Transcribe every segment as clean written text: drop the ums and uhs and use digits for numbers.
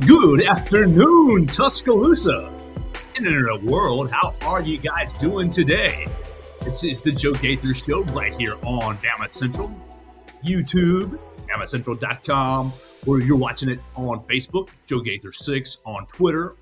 Good afternoon, Tuscaloosa. In the world, how are you guys doing today? It's the Joe Gaither Show right here on BamaCentral, YouTube, BamaCentral.com, or you're watching it on Facebook, Joe Gaither 6 on Twitter.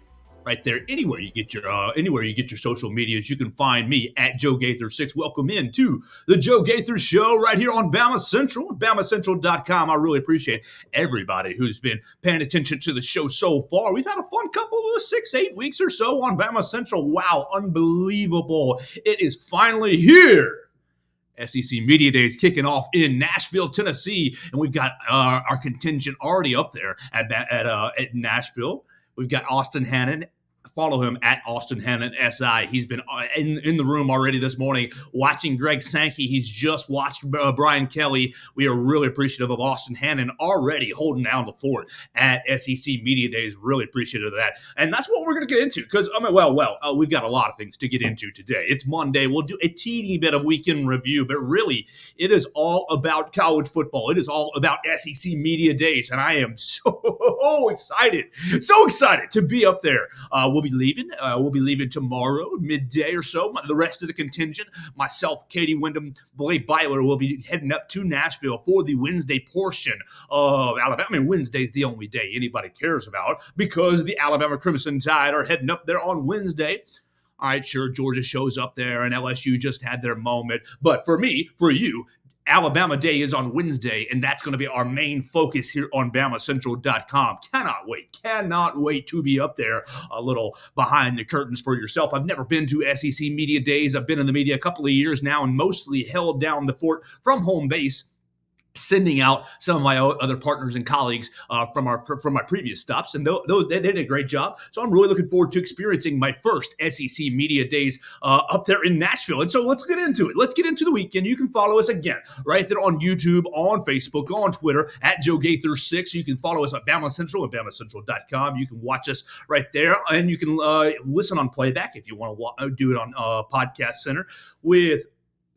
Right there, anywhere you get your social medias, you can find me at Joe Gaither 6. Welcome in to the Joe Gaither Show right here on BamaCentral, BamaCentral.com. I really appreciate everybody who's been paying attention to the show so far. We've had a fun couple of 6-8 weeks or so on BamaCentral. Wow, unbelievable! It is finally here. SEC Media Days kicking off in Nashville, Tennessee, and we've got our contingent already up there at Nashville. We've got Austin Hannon. Follow him at Austin Hannon SI. He's been in the room already this morning watching Greg Sankey. He's just watched Brian Kelly. We are really appreciative of Austin Hannon already holding down the fort at SEC Media Days. Really appreciative of that. And that's what we're going to get into because, we've got a lot of things to get into today. It's Monday. We'll do a teeny bit of weekend review, but really, it is all about college football. It is all about SEC Media Days, and I am so excited to be up there. We'll be leaving tomorrow, midday or so. The rest of the contingent, myself, Katie Wyndham, Blake Byler, will be heading up to Nashville for the Wednesday portion of Alabama. I mean, Wednesday's the only day anybody cares about because the Alabama Crimson Tide are heading up there on Wednesday. All right, sure, Georgia shows up there and LSU just had their moment. But for me, for you, Alabama Day is on Wednesday, and that's going to be our main focus here on BamaCentral.com. Cannot wait to be up there a little behind the curtains for yourself. I've never been to SEC Media Days. I've been in the media a couple of years now and mostly held down the fort from home base, sending out some of my other partners and colleagues from my previous stops, and they did a great job. So I'm really looking forward to experiencing my first SEC Media Days up there in Nashville. And so let's get into it. Let's get into the weekend. You can follow us again right there on YouTube, on Facebook, on Twitter at Joe Gaither 6. You can follow us at BamaCentral at BamaCentral.com. You can watch us right there, and you can listen on playback if you want to do it on Podcast Center with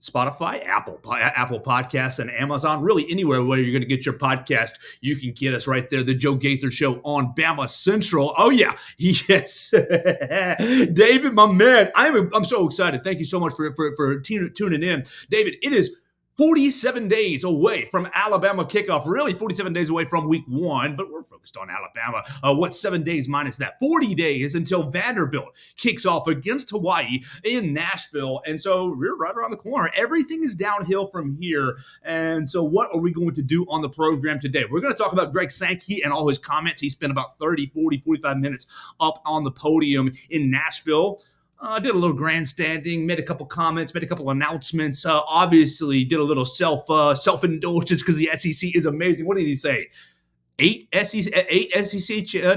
Spotify, Apple Podcasts, and Amazon. Really anywhere where you're going to get your podcast, you can get us right there. The Joe Gaither Show on BamaCentral. Oh yeah, yes, David, my man, I'm so excited. Thank you so much for tuning in, David. It is 47 days away from Alabama kickoff, really 47 days away from week 1, but we're focused on Alabama. What's 7 days minus that? 40 days until Vanderbilt kicks off against Hawaii in Nashville. And so we're right around the corner. Everything is downhill from here. And so what are we going to do on the program today? We're going to talk about Greg Sankey and all his comments. He spent about 30, 40, 45 minutes up on the podium in Nashville. Did a little grandstanding, made a couple comments, made a couple announcements. Obviously, did a little self-indulgence because the SEC is amazing. What did he say? Eight SEC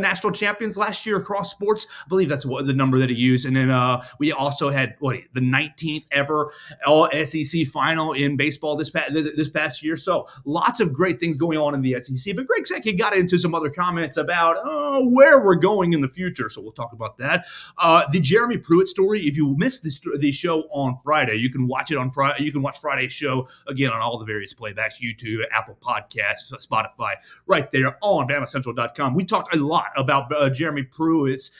national champions last year across sports. I believe that's what the number that he used. And then we also had the 19th ever All SEC final in baseball this past year. So lots of great things going on in the SEC. But Greg Sankey got into some other comments about where we're going in the future. So we'll talk about that. The Jeremy Pruitt story. If you missed the show on Friday, you can watch it on Friday. You can watch Friday's show again on all the various playbacks: YouTube, Apple Podcasts, Spotify, right there on BamaCentral.com. We talked a lot about Jeremy Pruitt's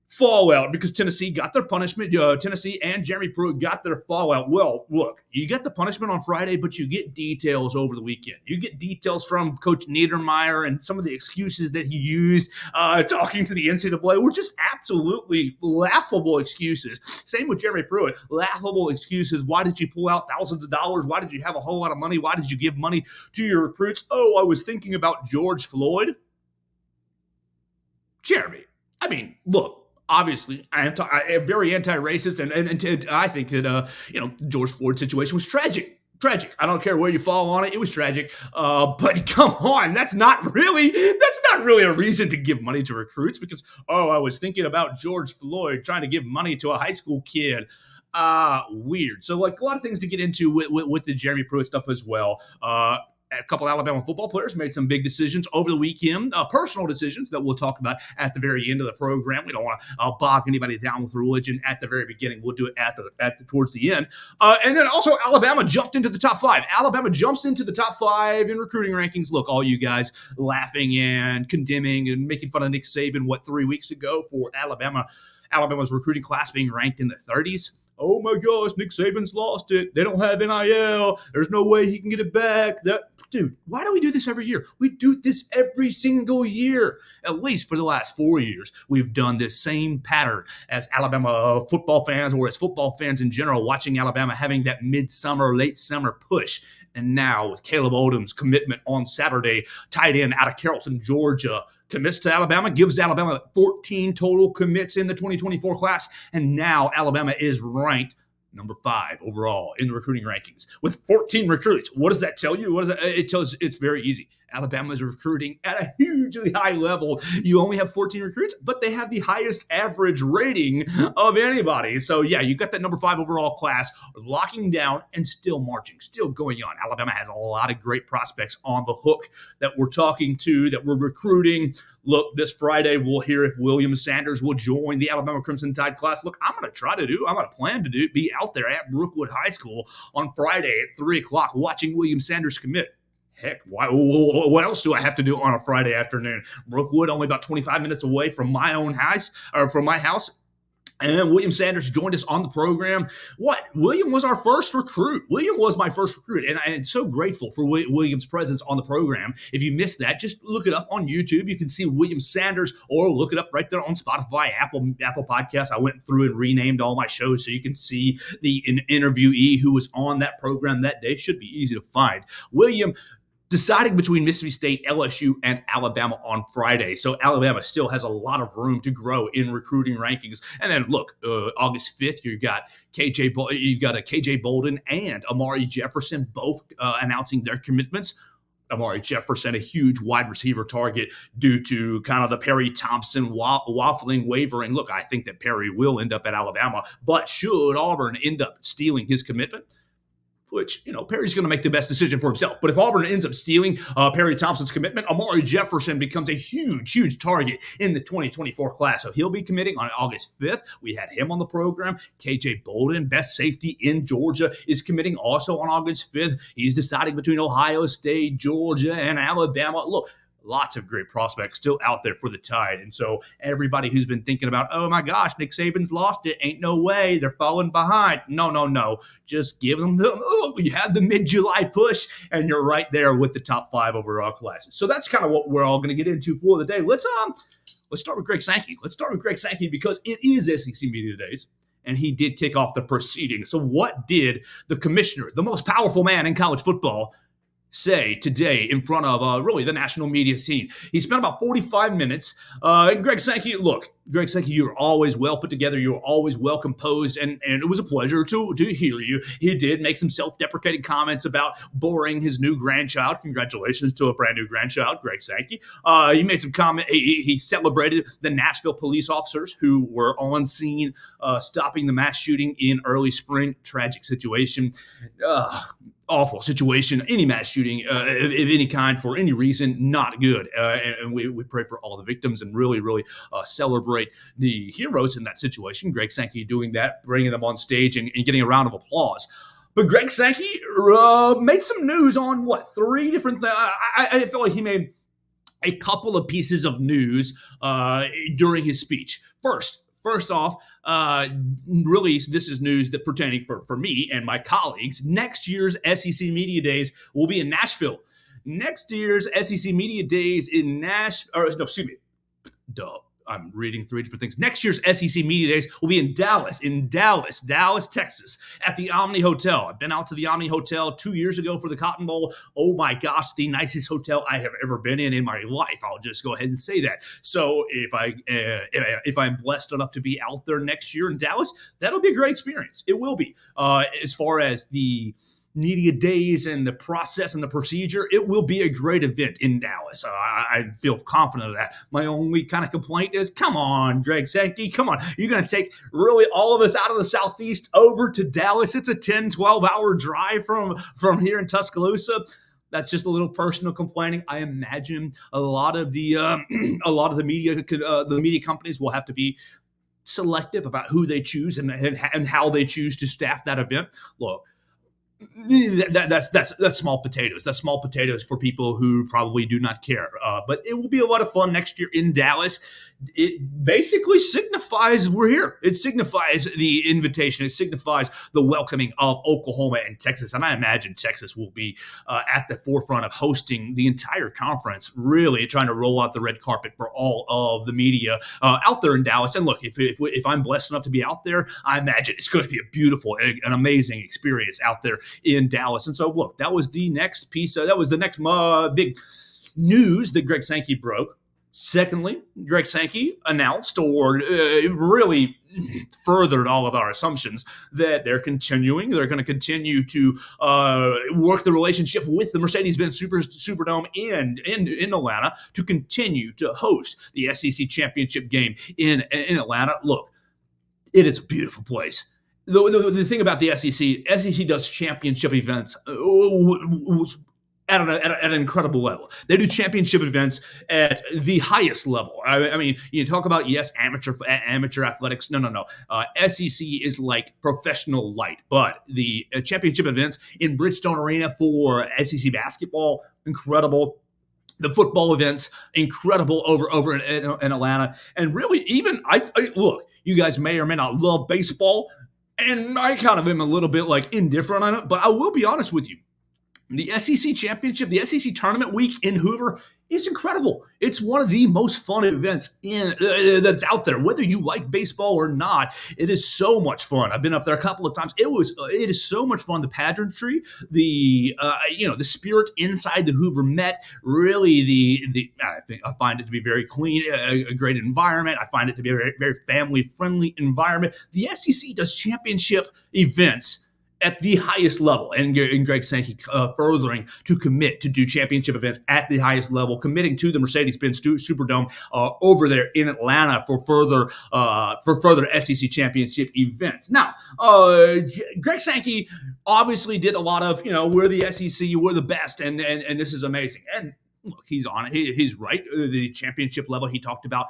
fallout because Tennessee got their punishment. Tennessee and Jeremy Pruitt got their fallout. Well, look, you get the punishment on Friday, but you get details over the weekend. You get details from Coach Niedermeyer and some of the excuses that he used talking to the NCAA were just absolutely laughable excuses. Same with Jeremy Pruitt. Laughable excuses. Why did you pull out thousands of dollars? Why did you have a whole lot of money? Why did you give money to your recruits? Oh, I was thinking about George Floyd. Jeremy, I mean, look. Obviously, I am very anti-racist, and I think that George Floyd's situation was tragic. I don't care where you fall on it; it was tragic. But come on, that's not really a reason to give money to recruits because I was thinking about George Floyd trying to give money to a high school kid. Weird. So like a lot of things to get into with the Jeremy Pruitt stuff as well. a couple Alabama football players made some big decisions over the weekend, personal decisions that we'll talk about at the very end of the program. We don't want to bog anybody down with religion at the very beginning. We'll do it towards the end. And then also Alabama jumped into the top 5. Alabama jumps into the top 5 in recruiting rankings. Look, all you guys laughing and condemning and making fun of Nick Saban, 3 weeks ago for Alabama's recruiting class being ranked in the 30s. Oh my gosh, Nick Saban's lost it. They don't have NIL. There's no way he can get it back. Dude, why do we do this every year? We do this every single year. At least for the last 4 years, we've done this same pattern as Alabama football fans, or as football fans in general, watching Alabama having that midsummer, late summer push. And now with Caleb Odom's commitment on Saturday, tight end out of Carrollton, Georgia, commits to Alabama, gives Alabama 14 total commits in the 2024 class. And now Alabama is ranked number 5 overall in the recruiting rankings with 14 recruits. What does that tell you? It tells you it's very easy. Alabama is recruiting at a hugely high level. You only have 14 recruits, but they have the highest average rating of anybody. So, yeah, you got that number 5 overall class locking down and still marching, still going on. Alabama has a lot of great prospects on the hook that we're talking to, that we're recruiting. Look, this Friday, we'll hear if William Sanders will join the Alabama Crimson Tide class. Look, I'm going to plan to be out there at Brookwood High School on Friday at 3 o'clock watching William Sanders commit. Heck, what else do I have to do on a Friday afternoon? Brookwood, only about 25 minutes away from my own house, or from my house. And William Sanders joined us on the program. William was our first recruit. William was my first recruit. And I'm so grateful for William's presence on the program. If you missed that, just look it up on YouTube. You can see William Sanders, or look it up right there on Spotify, Apple Podcasts. I went through and renamed all my shows so you can see the interviewee who was on that program that day. Should be easy to find. William deciding between Mississippi State, LSU, and Alabama on Friday. So Alabama still has a lot of room to grow in recruiting rankings. And then look, August 5th, you've got KJ Bolden and Amari Jefferson both announcing their commitments. Amari Jefferson, a huge wide receiver target due to kind of the Perry Thompson waffling, wavering. Look, I think that Perry will end up at Alabama, but should Auburn end up stealing his commitment, which, Perry's going to make the best decision for himself. But if Auburn ends up stealing Perry Thompson's commitment, Amari Jefferson becomes a huge, huge target in the 2024 class. So he'll be committing on August 5th. We had him on the program. KJ Bolden, best safety in Georgia, is committing also on August 5th. He's deciding between Ohio State, Georgia, and Alabama. Look, lots of great prospects still out there for the Tide. And so everybody who's been thinking about, oh my gosh, Nick Saban's lost it. Ain't no way. They're falling behind. No. Just give them you have the mid-July push, and you're right there with the top 5 overall classes. So that's kind of what we're all going to get into for the day. Let's start with Greg Sankey. Because it is SEC Media Days, and he did kick off the proceedings. So what did the commissioner, the most powerful man in college football, say today in front of really the national media scene? He spent about 45 minutes. And Greg Sankey, you're always well put together. You're always well composed, and it was a pleasure to hear you. He did make some self-deprecating comments about boring his new grandchild. Congratulations to a brand new grandchild, Greg Sankey. He made some comment. He celebrated the Nashville police officers who were on scene stopping the mass shooting in early spring. Tragic situation. Awful situation. Any mass shooting of any kind for any reason, not good. And we pray for all the victims and really, really celebrate the heroes in that situation. Greg Sankey doing that, bringing them on stage and getting a round of applause. But Greg Sankey made some news on 3 different things. I feel like he made a couple of pieces of news during his speech. First off, really, this is news that pertaining for me and my colleagues. Next year's SEC Media Days will be in Nashville. Next year's SEC Media Days in I'm reading 3 different things. Next year's SEC Media Days will be in Dallas, Texas, at the Omni Hotel. I've been out to the Omni Hotel 2 years ago for the Cotton Bowl. Oh my gosh, the nicest hotel I have ever been in my life. I'll just go ahead and say that. So if I'm blessed enough to be out there next year in Dallas, that'll be a great experience. It will be. As far as the media days and the process and the procedure, it will be a great event in Dallas. I feel confident of that. My only kind of complaint is, come on, Greg Sankey, come on. You're going to take really all of us out of the Southeast over to Dallas. It's a 10, 12-hour drive from here in Tuscaloosa. That's just a little personal complaining. I imagine a lot of the a lot of the media companies will have to be selective about who they choose and how they choose to staff that event. Look, that's small potatoes. That's small potatoes for people who probably do not care. But it will be a lot of fun next year in Dallas. It basically signifies we're here. It signifies the invitation. It signifies the welcoming of Oklahoma and Texas. And I imagine Texas will be at the forefront of hosting the entire conference, really trying to roll out the red carpet for all of the media out there in Dallas. And look, if I'm blessed enough to be out there, I imagine it's going to be a beautiful, an amazing experience out there in Dallas. And so, look, that was the next piece. That was the next big news that Greg Sankey broke. Secondly, Greg Sankey announced or really furthered all of our assumptions that they're going to continue to work the relationship with the Mercedes-Benz Superdome in Atlanta to continue to host the SEC championship game in Atlanta. Look, it is a beautiful place. The thing about the SEC does championship events at an incredible level. They do championship events at the highest level. I mean, you talk about, yes, amateur athletics. No. SEC is like professional light, but the championship events in Bridgestone Arena for SEC basketball, incredible. The football events, incredible over in Atlanta. And really, even I look, you guys may or may not love baseball, and I kind of am a little bit like indifferent on it, but I will be honest with you. The SEC championship, the SEC tournament week in Hoover is incredible. It's one of the most fun events that's out there. Whether you like baseball or not, it is so much fun. I've been up there a couple of times. It is so much fun. The pageantry, the spirit inside the Hoover Met. Really, I find it to be very clean, a great environment. I find it to be a very, very family friendly environment. The SEC does championship events at the highest level, and Greg Sankey furthering to commit to do championship events at the highest level, committing to the Mercedes-Benz Superdome over there in Atlanta for further SEC championship events. Now, Greg Sankey obviously did a lot of, we're the SEC, we're the best, and this is amazing. And look, he's on it. He's right. The championship level, he talked about,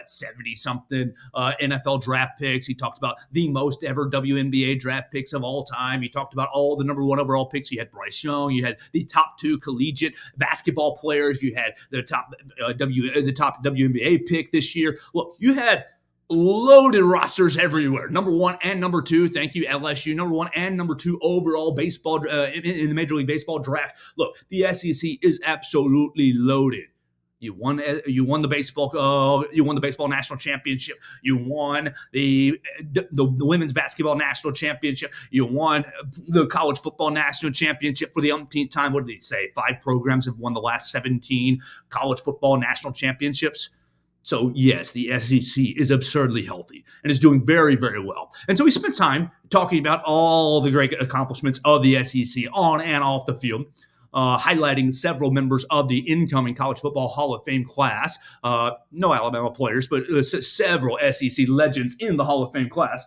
70-something NFL draft picks. He talked about the most ever WNBA draft picks of all time. He talked about all the number one overall picks. You had Bryce Young. You had the top 2 collegiate basketball players. You had the top WNBA pick this year. Look, you had loaded rosters everywhere. Number 1 and number 2. Thank you, LSU. Number 1 and number 2 overall baseball in the Major League Baseball draft. Look, the SEC is absolutely loaded. You won the baseball national championship. You won the women's basketball national championship. You won the college football national championship for the umpteenth time. What did he say? 5 programs have won the last 17 college football national championships. So, yes, the SEC is absurdly healthy and is doing very, very well. And so we spent time talking about all the great accomplishments of the SEC on and off the field, highlighting several members of the incoming College Football Hall of Fame class. No Alabama players, but several SEC legends in the Hall of Fame class.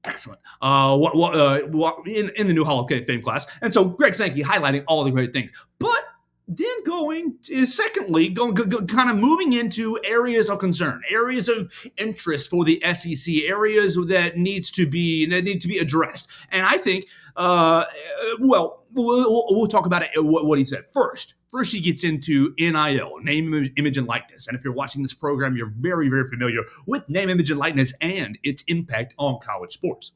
Excellent. In the new Hall of Fame class. And so Greg Sankey highlighting all the great things. But then going kind of moving into areas of concern, areas of interest for the SEC, areas that need to be addressed. And I think, we'll talk about it, what he said. First, he gets into NIL, name, image, and likeness. And if you're watching this program, you're very, very familiar with name, image, and likeness and its impact on college sports.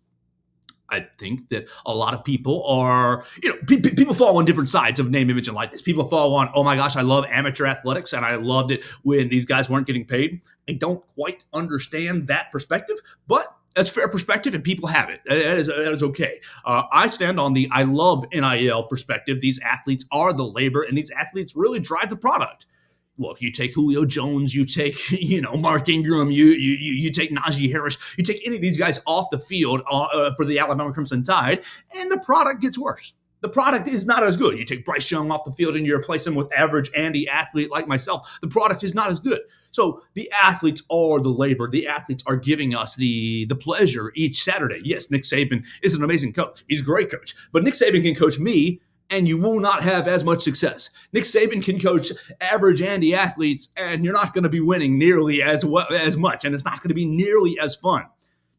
I think that a lot of people are, people fall on different sides of name, image, and likeness. People fall on, oh my gosh, I love amateur athletics, and I loved it when these guys weren't getting paid. I don't quite understand that perspective, but that's fair perspective, and people have it. That is okay. I stand on the I love NIL perspective. These athletes are the labor, and these athletes really drive the product. Look, you take Julio Jones, you take, Mark Ingram, you take Najee Harris, you take any of these guys off the field for the Alabama Crimson Tide, and the product gets worse. The product is not as good. You take Bryce Young off the field and you replace him with average Andy athlete like myself. The product is not as good. So the athletes are the labor. The athletes are giving us the pleasure each Saturday. Yes, Nick Saban is an amazing coach. He's a great coach. But Nick Saban can coach me and you will not have as much success. Nick Saban can coach average Andy athletes, and you're not going to be winning nearly as much, and it's not going to be nearly as fun.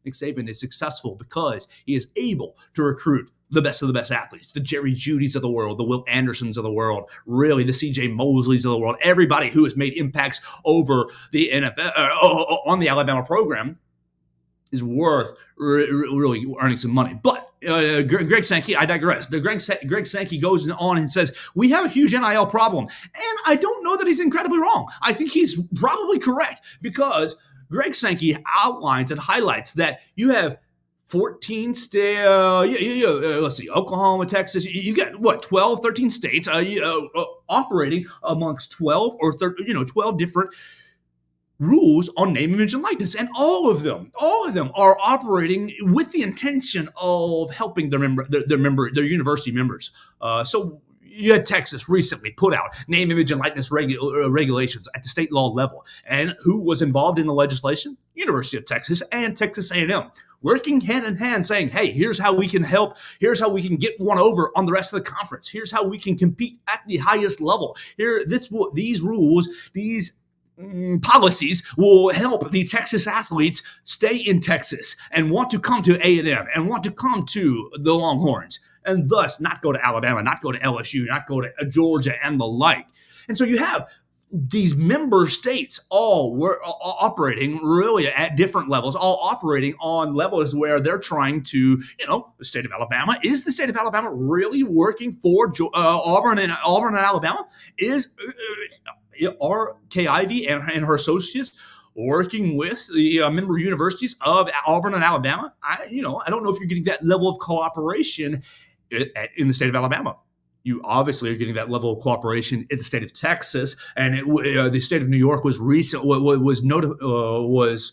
Nick Saban is successful because he is able to recruit the best of the best athletes, the Jerry Judys of the world, the Will Andersons of the world, really the CJ Mosleys of the world, everybody who has made impacts over the NFL on the Alabama program is worth really earning some money. But Greg Sankey, I digress. Greg Sankey goes on and says, we have a huge NIL problem. And I don't know that he's incredibly wrong. I think he's probably correct because Greg Sankey outlines and highlights that you have 14 states, let's see, Oklahoma, Texas, you've got, 12, 13 states operating amongst 12 or 12 different rules on name, image, and likeness. And all of them are operating with the intention of helping their university members. So you had Texas recently put out name, image, and likeness regulations at the state law level. And who was involved in the legislation? University of Texas and Texas A&M. Working hand in hand saying, hey, here's how we can help. Here's how we can get one over on the rest of the conference. Here's how we can compete at the highest level. These rules, these policies will help the Texas athletes stay in Texas and want to come to A&M and want to come to the Longhorns and thus not go to Alabama, not go to LSU, not go to Georgia and the like. And so you have these member states all were operating really at different levels, all operating on levels where they're trying to, the state of Alabama. Is the state of Alabama really working for Auburn and Alabama? Is R.K. Ivy and her associates working with the member universities of Auburn and Alabama? I don't know if you're getting that level of cooperation in the state of Alabama. You obviously are getting that level of cooperation in the state of Texas, and the state of New York was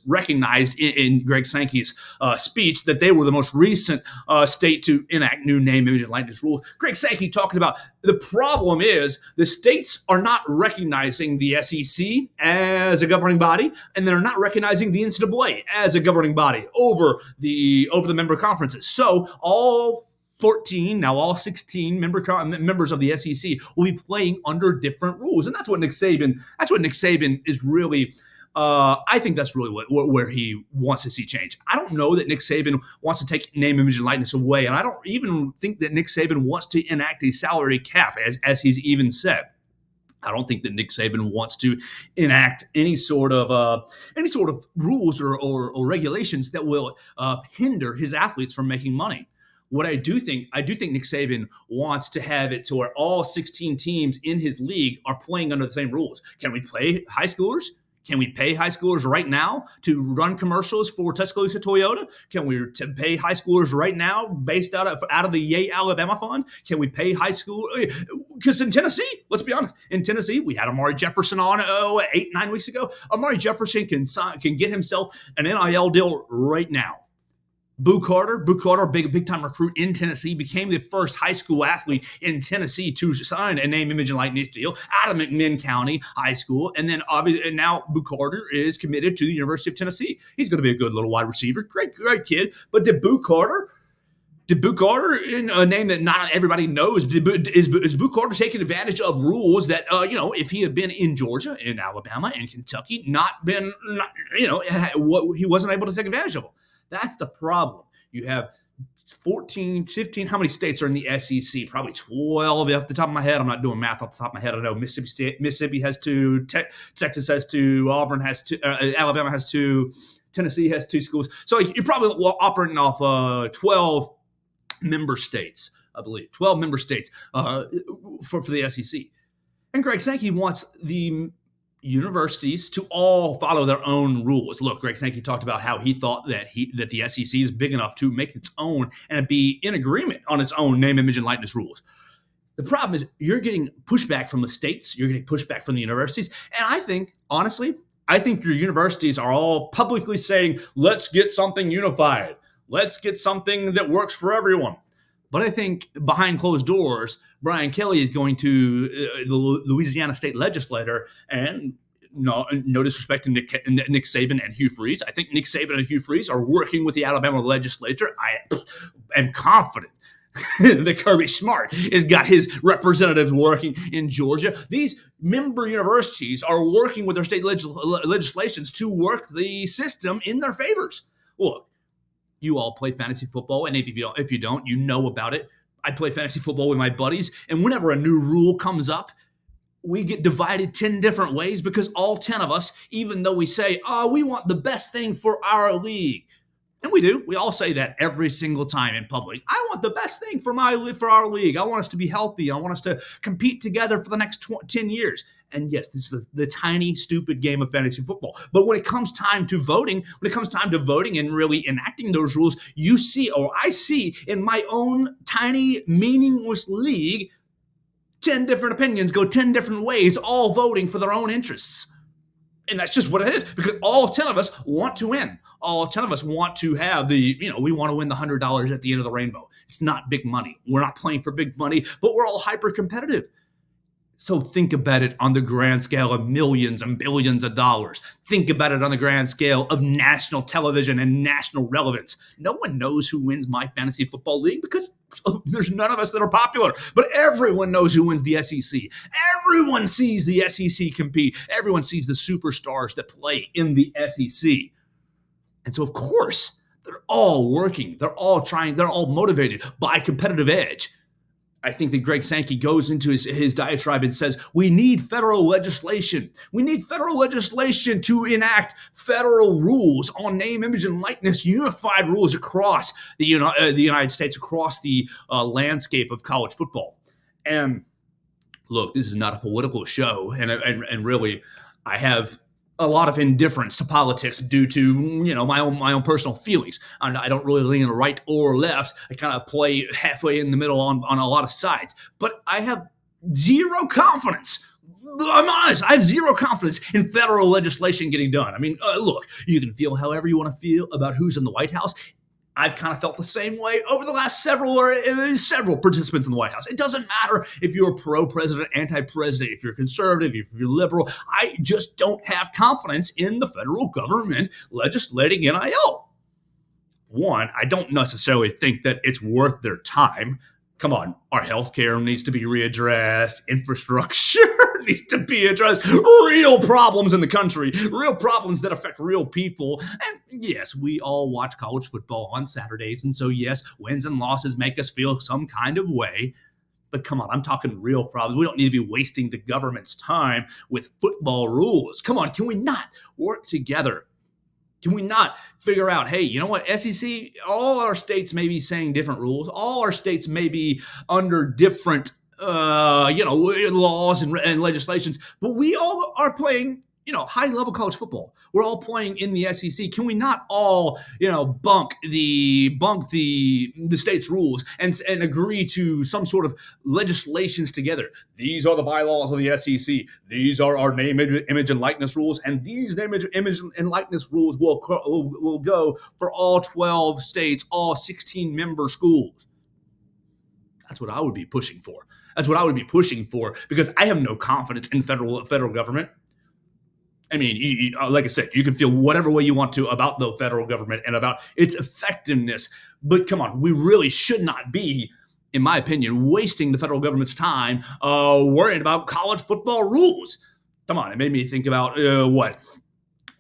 recognized in Greg Sankey's speech that they were the most recent state to enact new name, image, and likeness rules. Greg Sankey talking about the problem is the states are not recognizing the SEC as a governing body, and they're not recognizing the NCAA as a governing body over the member conferences. So all 14, now all 16 members of the SEC will be playing under different rules. And that's what Nick Saban is really, I think that's really where he wants to see change. I don't know that Nick Saban wants to take name, image, and likeness away. And I don't even think that Nick Saban wants to enact a salary cap, as he's even said. I don't think that Nick Saban wants to enact any sort of rules or regulations that will hinder his athletes from making money. What I do think Nick Saban wants to have it to where all 16 teams in his league are playing under the same rules. Can we play high schoolers? Can we pay high schoolers right now to run commercials for Tuscaloosa Toyota? Can we pay high schoolers right now based out of the Yay Alabama Fund? Can we pay high school? Because in Tennessee, let's be honest, in Tennessee, we had Amari Jefferson on 8-9 weeks ago. Amari Jefferson can get himself an NIL deal right now. Boo Carter, big time recruit in Tennessee, became the first high school athlete in Tennessee to sign a name, image, and likeness deal out of McMinn County High School. And then obviously, and now Boo Carter is committed to the University of Tennessee. He's going to be a good little wide receiver, great kid. But did Boo Carter, in a name that not everybody knows, is Boo Carter taking advantage of rules that, if he had been in Georgia, in Alabama, in Kentucky, he wasn't able to take advantage of them? That's the problem. You have 14, 15, how many states are in the SEC? Probably 12 off the top of my head. I'm not doing math off the top of my head. I know Mississippi has 2, Texas has 2, Auburn has 2, Alabama has 2, Tennessee has 2 schools. So you're probably operating off 12 member states, I believe. 12 member states for the SEC. And Greg Sankey wants the universities to all follow their own rules. Look, Greg Sankey talked about how he thought that the SEC is big enough to make its own and be in agreement on its own name, image, and likeness rules. The problem is you're getting pushback from the states, you're getting pushback from the universities, and I think, honestly, your universities are all publicly saying, let's get something unified. Let's get something that works for everyone. But I think behind closed doors, Brian Kelly is going to the Louisiana state legislator, and no disrespect to Nick Saban and Hugh Freeze. I think Nick Saban and Hugh Freeze are working with the Alabama legislature. I am confident that Kirby Smart has got his representatives working in Georgia. These member universities are working with their state legislations to work the system in their favors. Look, you all play fantasy football, and if you don't, you know about it. I play fantasy football with my buddies, and whenever a new rule comes up, we get divided 10 different ways because all 10 of us, even though we say, oh, we want the best thing for our league, and we do. We all say that every single time in public. I want the best thing for our league. I want us to be healthy. I want us to compete together for the next 10 years. And yes, this is the tiny, stupid game of fantasy football. But when it comes time to voting, and really enacting those rules, you see, or I see in my own tiny, meaningless league, 10 different opinions go 10 different ways, all voting for their own interests. And that's just what it is, because all 10 of us want to win. All 10 of us want to have we want to win the $100 at the end of the rainbow. It's not big money. We're not playing for big money, but we're all hyper competitive. So think about it on the grand scale of millions and billions of dollars. Think about it on the grand scale of national television and national relevance. No one knows who wins my fantasy football league because there's none of us that are popular. But everyone knows who wins the SEC. Everyone sees the SEC compete. Everyone sees the superstars that play in the SEC. And so, of course, they're all working. They're all trying. They're all motivated by competitive edge. I think that Greg Sankey goes into his diatribe and says, we need federal legislation. We need federal legislation to enact federal rules on name, image, and likeness, unified rules across the United States, across the landscape of college football. And look, this is not a political show. And really, I have a lot of indifference to politics due to my own personal feelings. I don't really lean right or left. I kind of play halfway in the middle on a lot of sides. But I have zero confidence. I'm honest. I have zero confidence in federal legislation getting done. I mean, look, you can feel however you want to feel about who's in the White House. I've kind of felt the same way over the last several participants in the White House. It doesn't matter if you're pro-president, anti-president, if you're conservative, if you're liberal. I just don't have confidence in the federal government legislating NIL. One, I don't necessarily think that it's worth their time. Come on, our healthcare needs to be readdressed. Infrastructure needs to be addressed. Real problems in the country, real problems that affect real people. And yes, we all watch college football on Saturdays. And so, yes, wins and losses make us feel some kind of way. But come on, I'm talking real problems. We don't need to be wasting the government's time with football rules. Come on, can we not work together? Can we not figure out, hey, you know what, SEC, all our states may be saying different rules. All our states may be under different, laws and legislations, but we all are playing, high-level college football. We're all playing in the SEC. Can we not all, bunk the state's rules and agree to some sort of legislations together? These are the bylaws of the SEC. These are our name, image, and likeness rules, and these name, image, and likeness rules will go for all 12 states, all 16 member schools. That's what I would be pushing for. That's what I would be pushing for, because I have no confidence in federal government. I mean, like I said, you can feel whatever way you want to about the federal government and about its effectiveness. But come on, we really should not be, in my opinion, wasting the federal government's time worrying about college football rules. Come on, it made me think about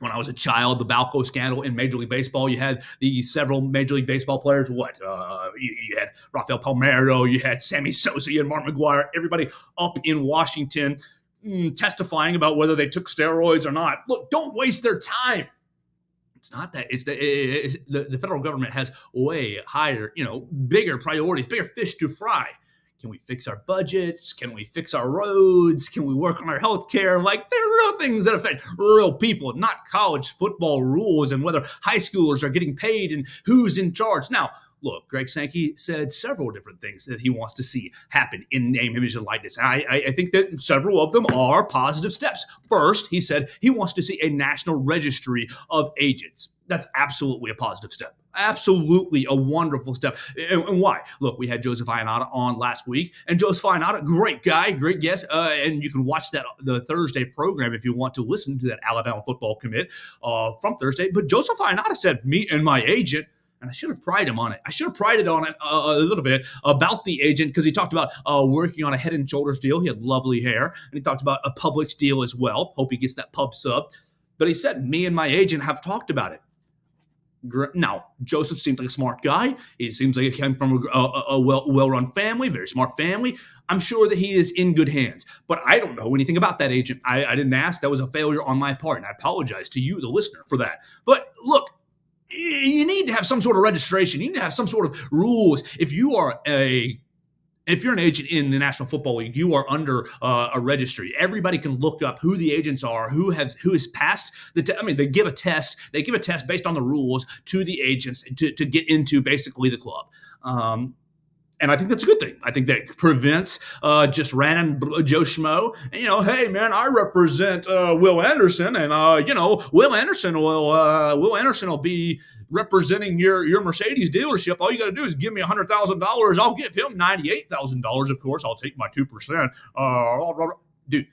when I was a child, the Balco scandal in Major League Baseball. You had the several Major League Baseball players. You had Rafael Palmeiro, you had Sammy Sosa, you had Mark McGwire, everybody up in Washington testifying about whether they took steroids or not. Look, don't waste their time. It's not that. It's the federal government has way higher, bigger priorities, bigger fish to fry. Can we fix our budgets? Can we fix our roads? Can we work on our health care? Like, they're real things that affect real people, not college football rules and whether high schoolers are getting paid and who's in charge. Now, look, Greg Sankey said several different things that he wants to see happen in name, image, and likeness. And I think that several of them are positive steps. First, he said he wants to see a national registry of agents. That's absolutely a positive step. Absolutely a wonderful step. And why? Look, we had Joseph Ionata on last week, and Joseph Ionata, great guy, great guest, and you can watch the Thursday program if you want to listen to that Alabama football commit from Thursday. But Joseph Ionata said, me and my agent, And I should have prided him on it. I should have prided on it a little bit about the agent because he talked about working on a Head and Shoulders deal. He had lovely hair. And he talked about a Publix deal as well. Hope he gets that pub sub. But he said, me and my agent have talked about it. Now, Joseph seems like a smart guy. He seems like he came from a well-run family, very smart family. I'm sure that he is in good hands. But I don't know anything about that agent. I didn't ask. That was a failure on my part. And I apologize to you, the listener, for that. But look, you need to have some sort of registration. You need to have some sort of rules. If you're an agent in the National Football League, you are under a registry. Everybody can look up who the agents are, who has passed the they give a test. They give a test based on the rules to the agents to get into basically the club. And I think that's a good thing. I think that prevents just random Joe Schmo. And, hey, man, I represent Will Anderson, and Will Anderson will be representing your Mercedes dealership. All you got to do is give me $100,000. I'll give him $98,000. Of course, I'll take my 2%. Dude.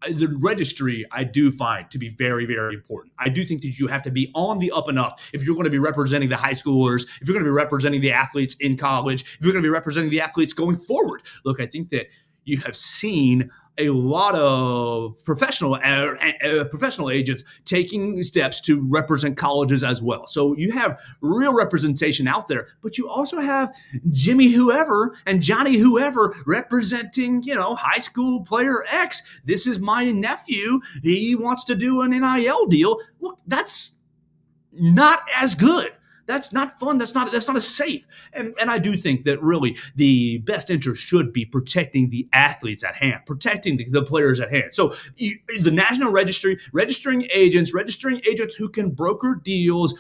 The registry, I do find to be very, very important. I do think that you have to be on the up and up if you're going to be representing the high schoolers, if you're going to be representing the athletes in college, if you're going to be representing the athletes going forward. Look, I think that you have seen a lot of professional agents taking steps to represent colleges as well. So you have real representation out there, but you also have Jimmy whoever and Johnny whoever representing, high school player X. This is my nephew. He wants to do an NIL deal. Look, that's not as good. That's not fun. That's not as safe. And I do think that really the best interest should be protecting the athletes at hand, protecting the players at hand. So the National Registry, registering agents who can broker deals,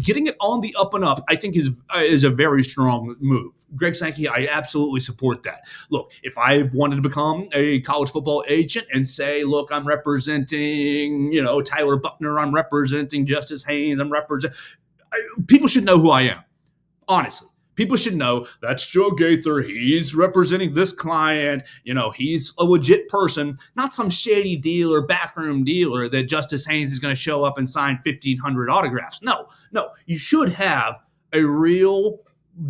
getting it on the up and up, I think is a very strong move. Greg Sankey, I absolutely support that. Look, if I wanted to become a college football agent and say, look, I'm representing, Tyler Buckner, I'm representing Justice Haynes, people should know who I am. Honestly, people should know that's Joe Gaither. He's representing this client. He's a legit person, not some shady dealer, backroom dealer that Justice Haynes is going to show up and sign 1,500 autographs. No, you should have a real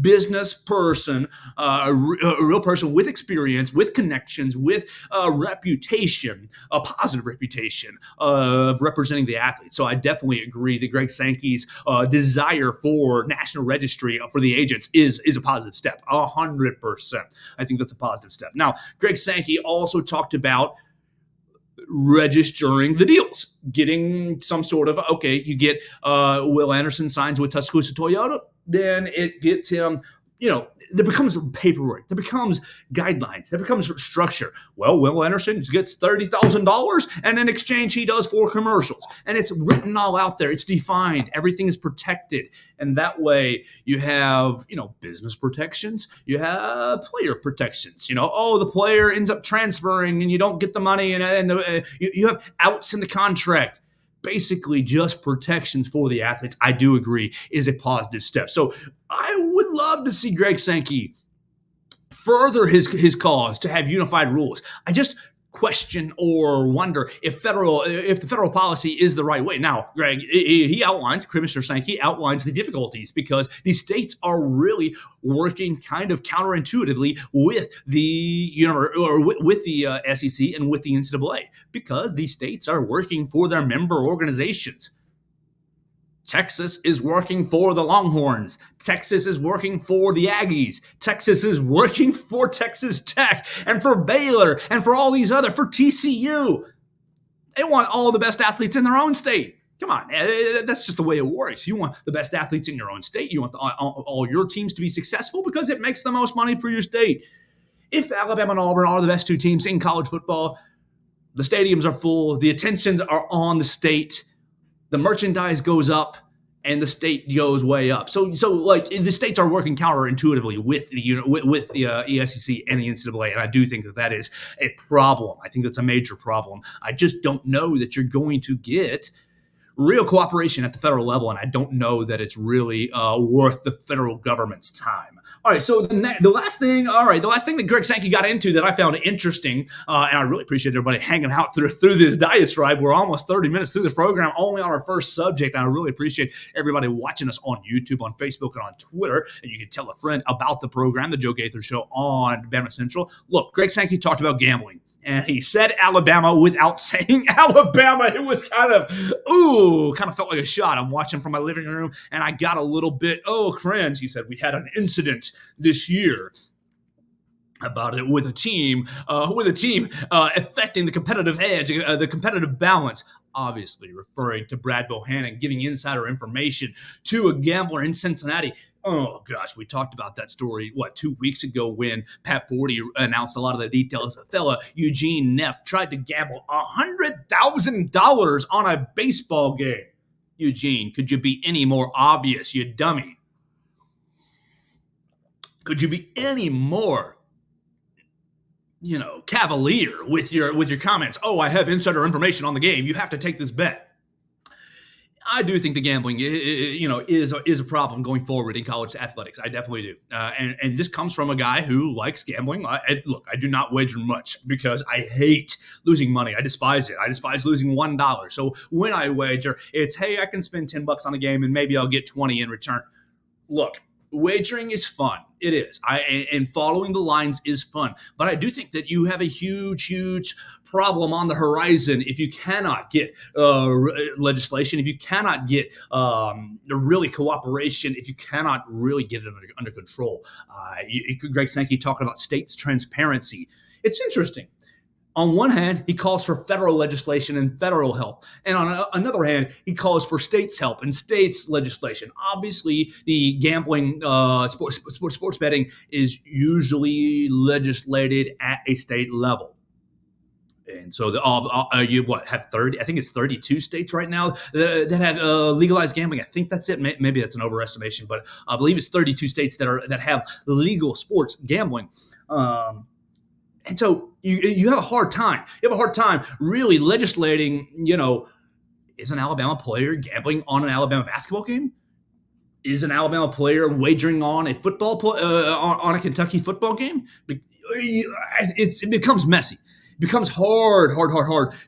business person, a real person with experience, with connections, with a reputation, a positive reputation of representing the athlete. So I definitely agree that Greg Sankey's desire for national registry for the agents is a positive step, 100%. I think that's a positive step. Now, Greg Sankey also talked about registering the deals, getting some sort of, you get Will Anderson signs with Tuscaloosa Toyota, then it gets him, there becomes paperwork, there becomes guidelines, there becomes structure. Well, Will Anderson gets $30,000, and in exchange, he does 4 commercials. And it's written all out there. It's defined. Everything is protected. And that way, you have, business protections. You have player protections. The player ends up transferring, and you don't get the money, and you have outs in the contract. Basically just protections for the athletes, I do agree, is a positive step. So I would love to see Greg Sankey further his cause to have unified rules. I just question or wonder if the federal policy is the right way. Now, Greg, Commissioner Sankey outlines the difficulties because these states are really working kind of counterintuitively with the with the SEC and with the NCAA because these states are working for their member organizations. Texas is working for the Longhorns. Texas is working for the Aggies. Texas is working for Texas Tech and for Baylor and for all these for TCU. They want all the best athletes in their own state. Come on, that's just the way it works. You want the best athletes in your own state. You want all your teams to be successful because it makes the most money for your state. If Alabama and Auburn are the best 2 teams in college football, the stadiums are full, the attentions are on the state, the merchandise goes up, and the state goes way up. So the states are working counterintuitively with the SEC and the NCAA, and I do think that is a problem. I think that's a major problem. I just don't know that you're going to get real cooperation at the federal level, and I don't know that it's really worth the federal government's time. All right, so the last thing that Greg Sankey got into that I found interesting, and I really appreciate everybody hanging out through this diatribe. We're almost 30 minutes through the program, only on our first subject, and I really appreciate everybody watching us on YouTube, on Facebook, and on Twitter, and you can tell a friend about the program, The Joe Gaither Show on BamaCentral. Look, Greg Sankey talked about gambling. And he said Alabama without saying Alabama. It was kind of felt like a shot. I'm watching from my living room, and I got a little bit, cringe. He said, we had an incident this year about it with a team affecting the competitive edge, the competitive balance. Obviously referring to Brad Bohannon giving insider information to a gambler in Cincinnati. Oh, gosh, we talked about that story, 2 weeks ago when Pat Forty announced a lot of the details. A fella, Eugene Neff, tried to gamble $100,000 on a baseball game. Eugene, could you be any more obvious, you dummy? Could you be any more, cavalier with your comments? Oh, I have insider information on the game. You have to take this bet. I do think the gambling, is a problem going forward in college athletics. I definitely do. And this comes from a guy who likes gambling. Look, I do not wager much because I hate losing money. I despise it. I despise losing $1. So when I wager, it's, hey, I can spend $10 on a game and maybe I'll get 20 in return. Look, wagering is fun. It is. And following the lines is fun. But I do think that you have a huge problem on the horizon if you cannot get legislation, if you cannot get really cooperation, if you cannot really get it under control. Greg Sankey talking about states' transparency. It's interesting. On one hand, he calls for federal legislation and federal help. And on another hand, he calls for states' help and states' legislation. Obviously, the gambling, sports betting is usually legislated at a state level. And so you have 30? I think it's 32 states right now that have legalized gambling. I think that's it. Maybe that's an overestimation, but I believe it's 32 states that have legal sports gambling. And so you have a hard time. You have a hard time really legislating, is an Alabama player gambling on an Alabama basketball game? Is an Alabama player wagering on a on a Kentucky football game? It becomes messy. It becomes hard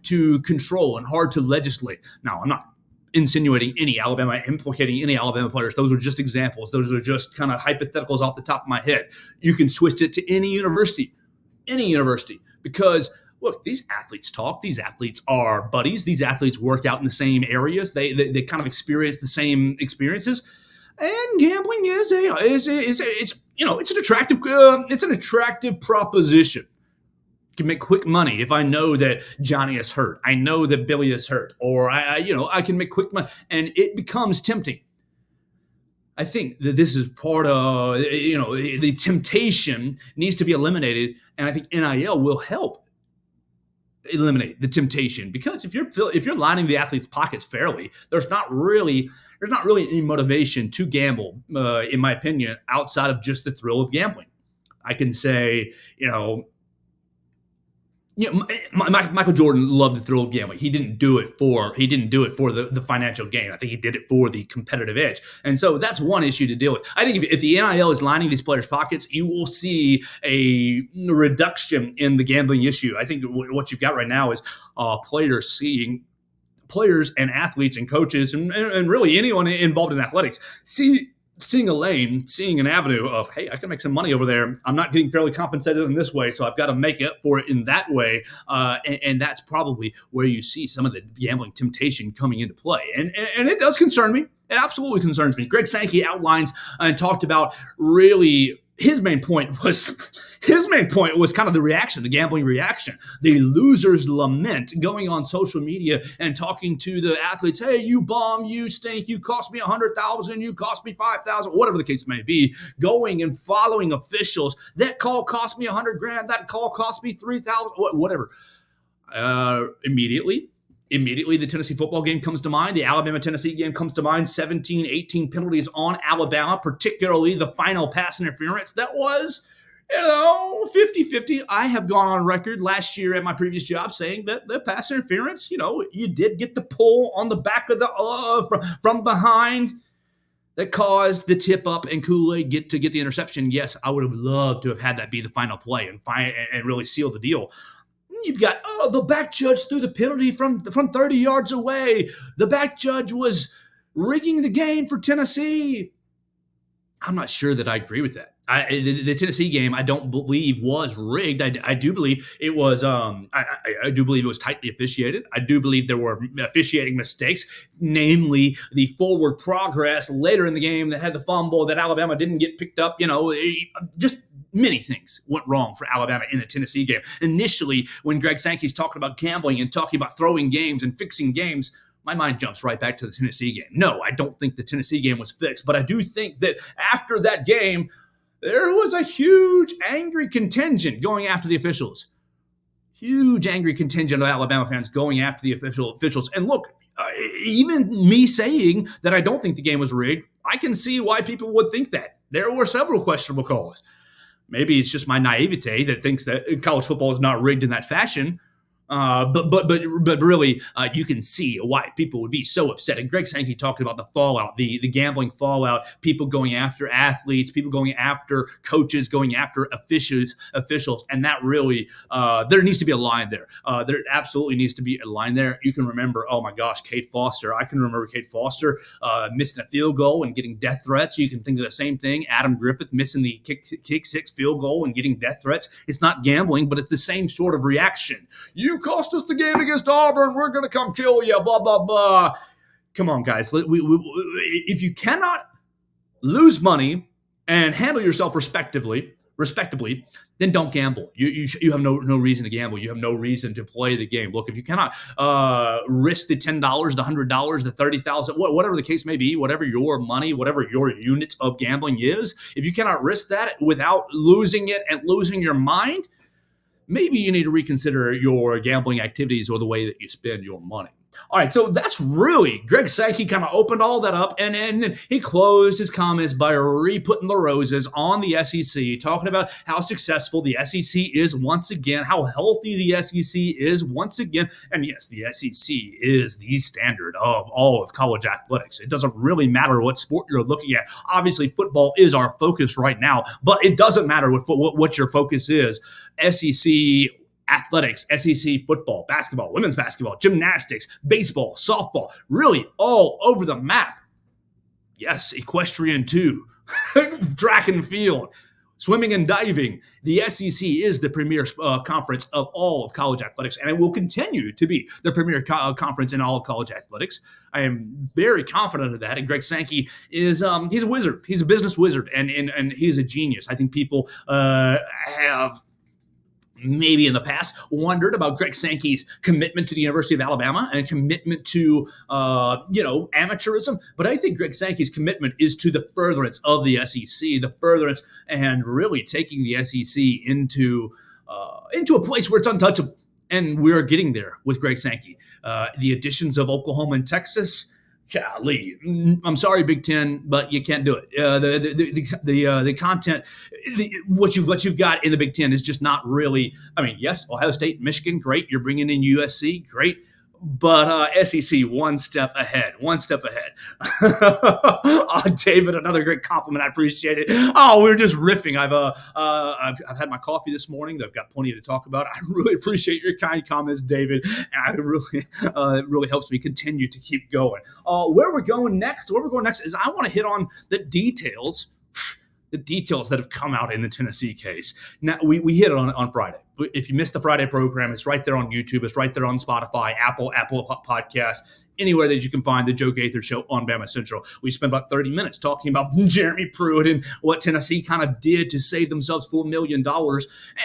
to control and hard to legislate. Now, I'm not insinuating implicating any Alabama players. Those are just examples. Those are just kind of hypotheticals off the top of my head. You can switch it to any university, because look, these athletes talk. These athletes are buddies. These athletes work out in the same areas. They kind of experience the same experiences. And gambling is an attractive proposition. Can make quick money if I know that Johnny is hurt. I know that Billy is hurt, or I can make quick money, and it becomes tempting. I think that this is part of the temptation needs to be eliminated, and I think NIL will help eliminate the temptation, because if you're lining the athlete's pockets fairly, there's not really any motivation to gamble, in my opinion, outside of just the thrill of gambling. I can say, Michael Jordan loved the thrill of gambling. He didn't do it for the financial gain. I think he did it for the competitive edge. And so that's one issue to deal with. I think if the NIL is lining these players' pockets, you will see a reduction in the gambling issue. I think what you've got right now is players and athletes and coaches and really anyone involved in athletics seeing a lane, seeing an avenue of, hey, I can make some money over there. I'm not getting fairly compensated in this way, so I've got to make up for it in that way. And that's probably where you see some of the gambling temptation coming into play. And it does concern me. It absolutely concerns me. Greg Sankey outlines and talked about really his main point was kind of the gambling reaction, the loser's lament, going on social media and talking to the athletes. Hey, you bum, you stink, you cost me $100,000, you cost me $5,000, whatever the case may be. Going and following officials. That call cost me $100,000. That call cost me $3,000. Whatever. Immediately, the Tennessee football game comes to mind. The Alabama-Tennessee game comes to mind. 17, 18 penalties on Alabama, particularly the final pass interference that was, 50-50. I have gone on record last year at my previous job saying that the pass interference, you did get the pull on the back of the from behind. that caused the tip up and Kool-Aid get the interception. Yes, I would have loved to have had that be the final play and really seal the deal. You've got, the back judge threw the penalty from 30 yards away. The back judge was rigging the game for Tennessee. I'm not sure that I agree with that. The Tennessee game, I don't believe was rigged. I do believe it was. I do believe it was tightly officiated. I do believe there were officiating mistakes, namely the forward progress later in the game that had the fumble that Alabama didn't get picked up. Just many things went wrong for Alabama in the Tennessee game. Initially, when Greg Sankey's talking about gambling and talking about throwing games and fixing games, my mind jumps right back to the Tennessee game. No, I don't think the Tennessee game was fixed, but I do think that after that game, there was a huge angry contingent going after the officials. Huge angry contingent of Alabama fans going after the officials. And look, even me saying that I don't think the game was rigged, I can see why people would think that. There were several questionable calls. Maybe it's just my naivete that thinks that college football is not rigged in that fashion. But really, you can see why people would be so upset. And Greg Sankey talking about the fallout, the gambling fallout, people going after athletes, people going after coaches, going after officials, and that really, there needs to be a line there. There absolutely needs to be a line there. You can remember, oh my gosh, Kate Foster. I can remember Kate Foster missing a field goal and getting death threats. You can think of the same thing. Adam Griffith missing the kick six field goal and getting death threats. It's not gambling, but it's the same sort of reaction. You cost us the game against Auburn. We're going to come kill you, blah, blah, blah. Come on, guys. If you cannot lose money and handle yourself respectably, then don't gamble. You have no reason to gamble. You have no reason to play the game. Look, if you cannot risk the $10, the $100, the $30,000, whatever the case may be, whatever your money, whatever your unit of gambling is, if you cannot risk that without losing it and losing your mind, maybe you need to reconsider your gambling activities or the way that you spend your money. All right, so that's really, Greg Sankey kind of opened all that up, and he closed his comments by re-putting the roses on the SEC, talking about how successful the SEC is once again, how healthy the SEC is once again. And yes, the SEC is the standard of all of college athletics. It doesn't really matter what sport you're looking at. Obviously, football is our focus right now, but it doesn't matter what your focus is. SEC athletics, SEC football, basketball, women's basketball, gymnastics, baseball, softball, really all over the map. Yes, equestrian too, track and field, swimming and diving. The SEC is the premier conference of all of college athletics, and it will continue to be the premier conference in all of college athletics. I am very confident of that. And Greg Sankey is he's a wizard. He's a business wizard, and he's a genius. I think people have maybe in the past wondered about Greg Sankey's commitment to the University of Alabama and commitment to, amateurism. But I think Greg Sankey's commitment is to the furtherance of the SEC, the furtherance and really taking the SEC into a place where it's untouchable. And we're getting there with Greg Sankey. The additions of Oklahoma and Texas, golly, I'm sorry, Big Ten, but you can't do it. The content, what you've got in the Big Ten is just not really. I mean, yes, Ohio State, Michigan, great. You're bringing in USC, great. But SEC, one step ahead. David, another great compliment. I appreciate it. Oh, we're just riffing. I've had my coffee this morning. I've got plenty to talk about. I really appreciate your kind comments, David. And it really helps me continue to keep going. Where we're going next is I want to hit on the details that have come out in the Tennessee case. Now, we hit it on Friday. If you missed the Friday program, it's right there on YouTube. It's right there on Spotify, Apple Podcasts, anywhere that you can find the Joe Gaither Show on BamaCentral. We spent about 30 minutes talking about Jeremy Pruitt and what Tennessee kind of did to save themselves $4 million.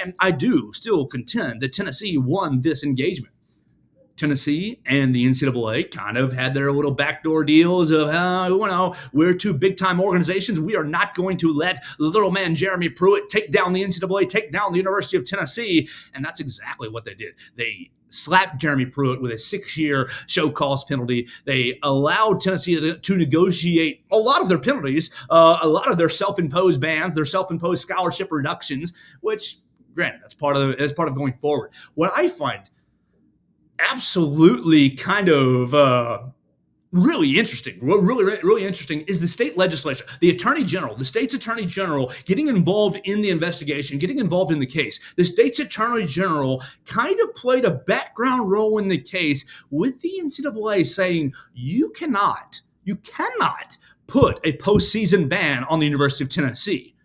And I do still contend that Tennessee won this engagement. Tennessee and the NCAA kind of had their little backdoor deals of, we're two big-time organizations. We are not going to let little man Jeremy Pruitt take down the NCAA, take down the University of Tennessee. And that's exactly what they did. They slapped Jeremy Pruitt with a 6-year show cause penalty. They allowed Tennessee to negotiate a lot of their penalties, a lot of their self-imposed bans, their self-imposed scholarship reductions, which, granted, that's part of going forward. What I find absolutely kind of really interesting, really interesting is the state legislature, the attorney general, the state's attorney general getting involved in the investigation, getting involved in the case. The state's attorney general kind of played a background role in the case with the NCAA saying you cannot put a postseason ban on the University of Tennessee.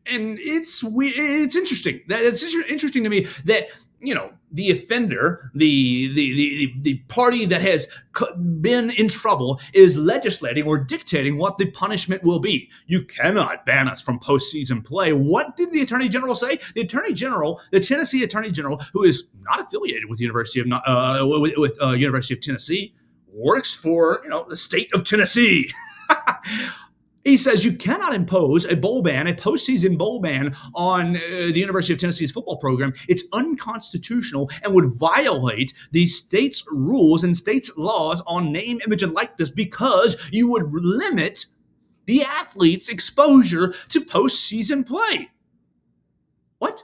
And it's interesting. It's interesting to me that the offender, the party that has been in trouble is legislating or dictating what the punishment will be. You cannot ban us from postseason play. What did the Attorney General say? The Tennessee Attorney General, who is not affiliated with the University of University of Tennessee, works for the state of Tennessee. He says you cannot impose a bowl ban, a postseason bowl ban on the University of Tennessee's football program. It's unconstitutional and would violate the state's rules and state's laws on name, image, and likeness because you would limit the athlete's exposure to postseason play. What?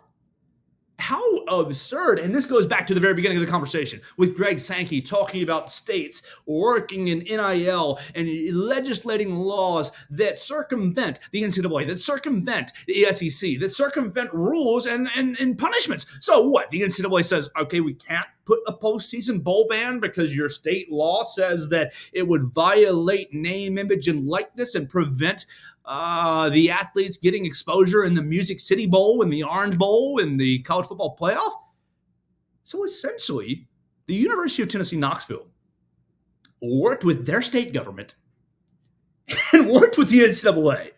How absurd. And this goes back to the very beginning of the conversation with Greg Sankey talking about states working in NIL and legislating laws that circumvent the NCAA, that circumvent the SEC, that circumvent rules and punishments. So what? The NCAA says, okay, we can't put a postseason bowl ban because your state law says that it would violate name, image, and likeness and prevent the athletes getting exposure in the Music City Bowl, in the Orange Bowl, in the college football playoff. So essentially, the University of Tennessee Knoxville worked with their state government and worked with the NCAA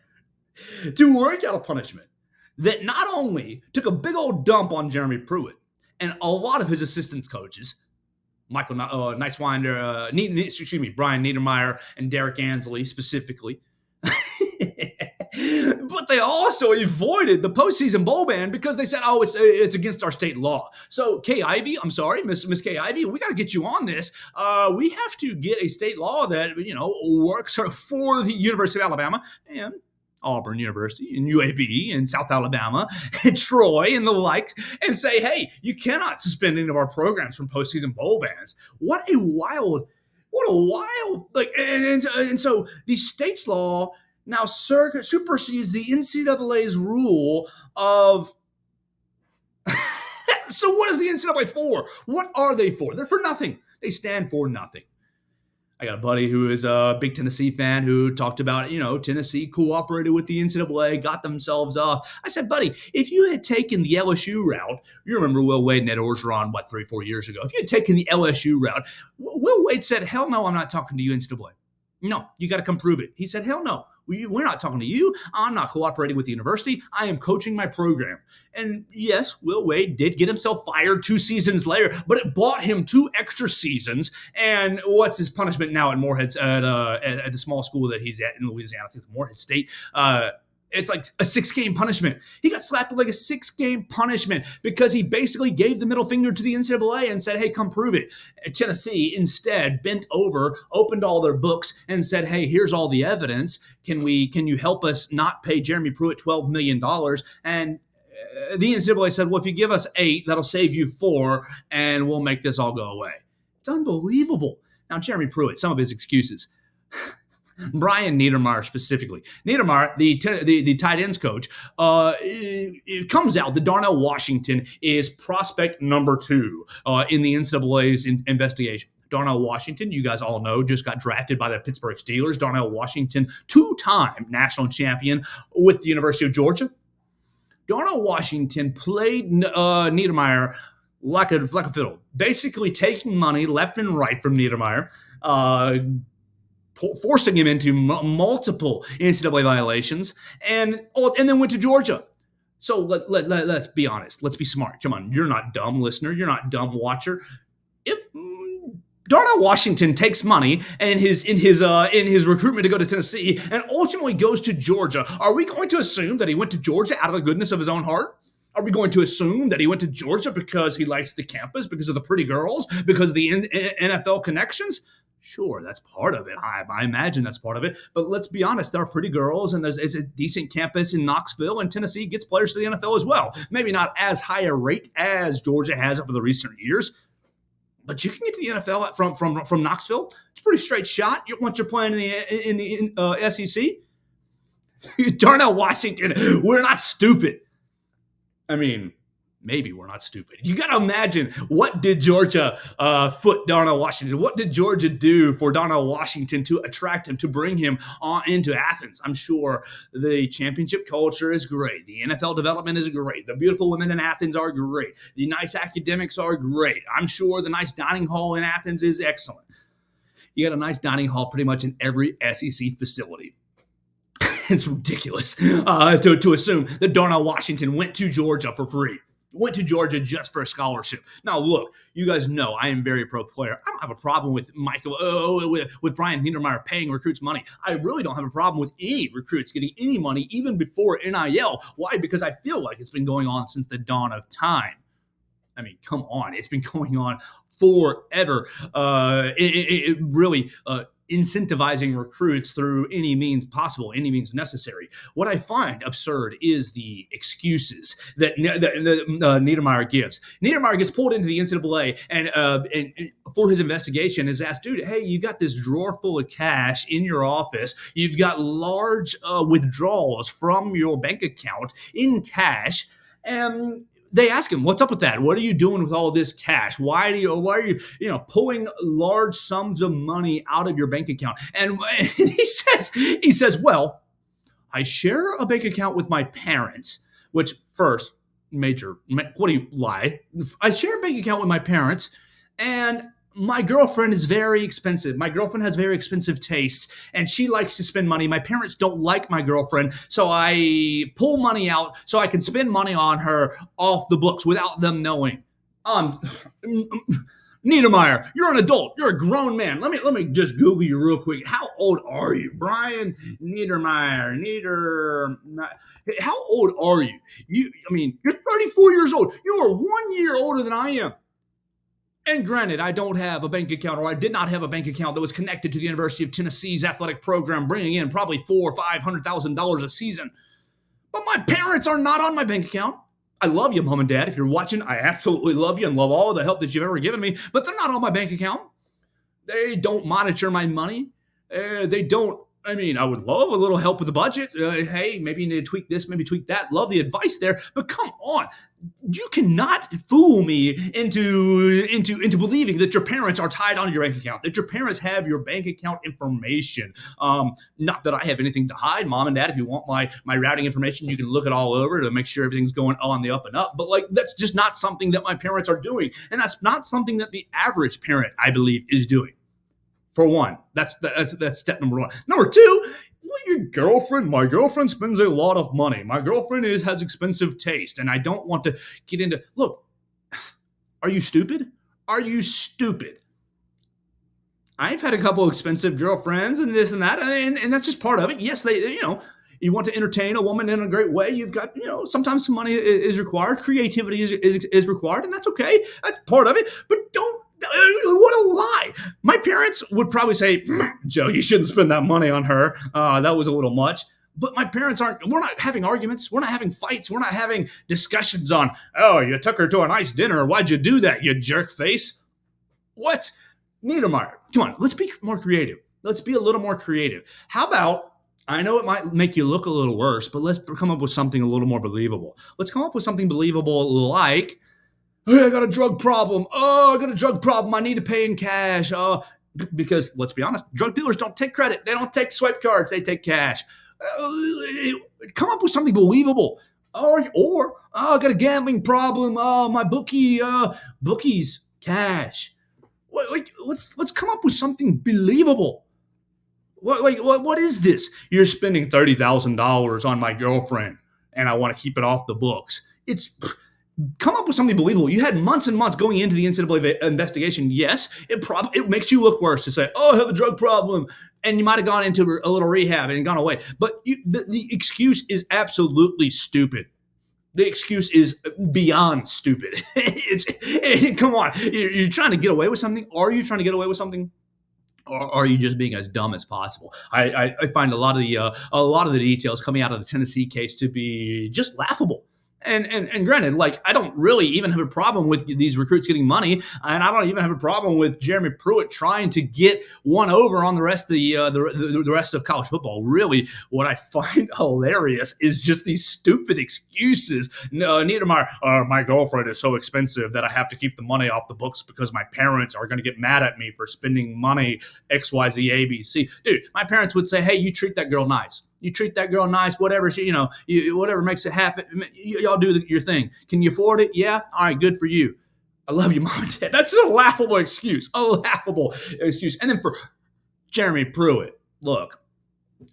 to work out a punishment that not only took a big old dump on Jeremy Pruitt and a lot of his assistant coaches, Michael Nicewinder, Brian Niedermeyer, and Derek Ansley specifically, but they also avoided the postseason bowl ban because they said, oh, it's against our state law. So Kay Ivey, I'm sorry, Miss Kay Ivey, we got to get you on this. We have to get a state law that, works for the University of Alabama and Auburn University and UAB and South Alabama and Troy and the like, and say, hey, you cannot suspend any of our programs from postseason bowl bans. What a wild, and so the state's law now supersedes the NCAA's rule of. So what is the NCAA for? What are they for? They're for nothing. They stand for nothing. I got a buddy who is a big Tennessee fan who talked about, Tennessee cooperated with the NCAA, got themselves off. I said, buddy, if you had taken the LSU route, you remember Will Wade and Ed Orgeron, 3-4 years ago. If you had taken the LSU route, Will Wade said, hell no, I'm not talking to you, NCAA. No, you got to come prove it. He said, hell no, we're not talking to you. I'm not cooperating with the university. I am coaching my program. And yes, Will Wade did get himself fired 2 seasons later, but it bought him 2 extra seasons. And what's his punishment now at Morehead, at the small school that he's at in Louisiana? I think it's Morehead State. It's like a 6-game punishment. He got slapped with like a 6-game punishment because he basically gave the middle finger to the NCAA and said, hey, come prove it. Tennessee instead bent over, opened all their books and said, hey, here's all the evidence. Can you help us not pay Jeremy Pruitt $12 million? And the NCAA said, well, if you give us 8, that'll save you 4 and we'll make this all go away. It's unbelievable. Now, Jeremy Pruitt, some of his excuses. Brian Niedermeyer specifically. Niedermeyer, the tight ends coach, it comes out that Darnell Washington is prospect number 2 in the NCAA's investigation. Darnell Washington, you guys all know, just got drafted by the Pittsburgh Steelers. Darnell Washington, 2-time national champion with the University of Georgia. Darnell Washington played Niedermeyer like a fiddle, basically taking money left and right from Niedermeyer, forcing him into multiple NCAA violations, and then went to Georgia. So let's be honest. Let's be smart. Come on, you're not dumb, listener. You're not dumb, watcher. If Darnell Washington takes money and in his recruitment to go to Tennessee and ultimately goes to Georgia, are we going to assume that he went to Georgia out of the goodness of his own heart? Are we going to assume that he went to Georgia because he likes the campus, because of the pretty girls, because of the NFL connections? Sure, that's part of it. I imagine that's part of it. But let's be honest, there are pretty girls, and it's a decent campus in Knoxville, and Tennessee gets players to the NFL as well. Maybe not as high a rate as Georgia has over the recent years. But you can get to the NFL from Knoxville. It's a pretty straight shot. Once you're playing in the SEC, Darnell Washington, we're not stupid. I mean, maybe we're not stupid. You got to imagine, what did Georgia foot Darnell Washington? What did Georgia do for Darnell Washington to attract him, to bring him on into Athens? I'm sure the championship culture is great. The NFL development is great. The beautiful women in Athens are great. The nice academics are great. I'm sure the nice dining hall in Athens is excellent. You got a nice dining hall pretty much in every SEC facility. It's ridiculous to assume that Darnell Washington went to Georgia for free. Went to Georgia just for a scholarship. Now, look, you guys know I am very pro player. I don't have a problem with with Brian Niedermeyer paying recruits money. I really don't have a problem with any recruits getting any money, even before NIL. Why? Because I feel like it's been going on since the dawn of time. I mean, come on. It's been going on forever. It really incentivizing recruits through any means possible, any means necessary. What I find absurd is the excuses that Niedermeyer gives. Niedermeyer gets pulled into the NCAA and for his investigation is asked, dude, hey, you got this drawer full of cash in your office. You've got large withdrawals from your bank account in cash. And they ask him, what's up with that? What are you doing with all this cash? Why are you pulling large sums of money out of your bank account? And he says, well, I share a bank account with my parents, which first, what do you lie? I share a bank account with my parents, and my girlfriend is very expensive. My girlfriend has very expensive tastes, and she likes to spend money. My parents don't like my girlfriend, so I pull money out so I can spend money on her off the books without them knowing. Niedermeyer, you're an adult. You're a grown man. Let me just Google you real quick. How old are you, Brian Niedermeyer? How old are you? You're 34 years old. You are 1 year older than I am. And granted, I don't have a bank account, or I did not have a bank account that was connected to the University of Tennessee's athletic program, bringing in probably $400,000 or $500,000 a season. But my parents are not on my bank account. I love you, Mom and Dad. If you're watching, I absolutely love you and love all the help that you've ever given me. But they're not on my bank account. They don't monitor my money. They don't. I would love a little help with the budget. Hey, maybe you need to tweak this, maybe tweak that. Love the advice there. But come on. You cannot fool me into believing that your parents are tied onto your bank account, that your parents have your bank account information. Not that I have anything to hide, Mom and Dad. If you want my routing information, you can look it all over to make sure everything's going on the up and up. But that's just not something that my parents are doing. And that's not something that the average parent, I believe, is doing. For one, that's step number one. Number two, my girlfriend spends a lot of money. My girlfriend has expensive taste, and I don't want to get into. Look, are you stupid? Are you stupid? I've had a couple of expensive girlfriends and this and that, and that's just part of it. Yes, you want to entertain a woman in a great way. You've got, sometimes some money is required. Creativity is required, and that's okay. That's part of it. But what a lie. My parents would probably say, Joe, you shouldn't spend that money on her. That was a little much. But my parents we're not having arguments. We're not having fights. We're not having discussions on, oh, you took her to a nice dinner. Why'd you do that, you jerk face? What? Niedermeyer, come on, let's be more creative. Let's be a little more creative. How about, I know it might make you look a little worse, but let's come up with something a little more believable. Let's come up with something believable like, hey, I got a drug problem. Oh, I got a drug problem. I need to pay in cash. Because let's be honest, drug dealers don't take credit. They don't take swipe cards. They take cash. Come up with something believable. Or I got a gambling problem. My bookies cash. Let's come up with something believable. What is this? You're spending $30,000 on my girlfriend, and I want to keep it off the books. Come up with something believable. You had months and months going into the NCAA investigation. Yes, it makes you look worse to say, oh, I have a drug problem. And you might have gone into a little rehab and gone away. But the excuse is absolutely stupid. The excuse is beyond stupid. Come on. You're trying to get away with something? Are you trying to get away with something? Or are you just being as dumb as possible? I find a lot of the details coming out of the Tennessee case to be just laughable. And granted, like, I don't really even have a problem with these recruits getting money, and I don't even have a problem with Jeremy Pruitt trying to get one over on the rest of the rest of college football. Really, what I find hilarious is just these stupid excuses. No, Niedermeyer, my girlfriend is so expensive that I have to keep the money off the books because my parents are going to get mad at me for spending money X, Y, Z, A, B, C. Dude, my parents would say, hey, you treat that girl nice. You treat that girl nice, whatever she, whatever makes it happen. Y'all do your thing. Can you afford it? Yeah. All right. Good for you. I love you, mom and dad. That's just a laughable excuse. A laughable excuse. And then for Jeremy Pruitt, look,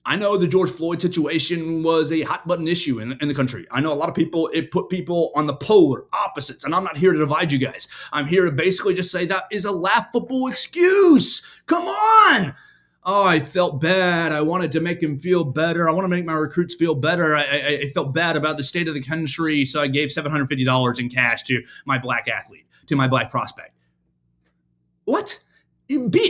I know the George Floyd situation was a hot button issue in the country. I know a lot of people, it put people on the polar opposites, and I'm not here to divide you guys. I'm here to basically just say that is a laughable excuse. Come on. Oh, I felt bad. I wanted to make him feel better. I want to make my recruits feel better. I felt bad about the state of the country, so I gave $750 in cash to my black athlete, to my black prospect. What?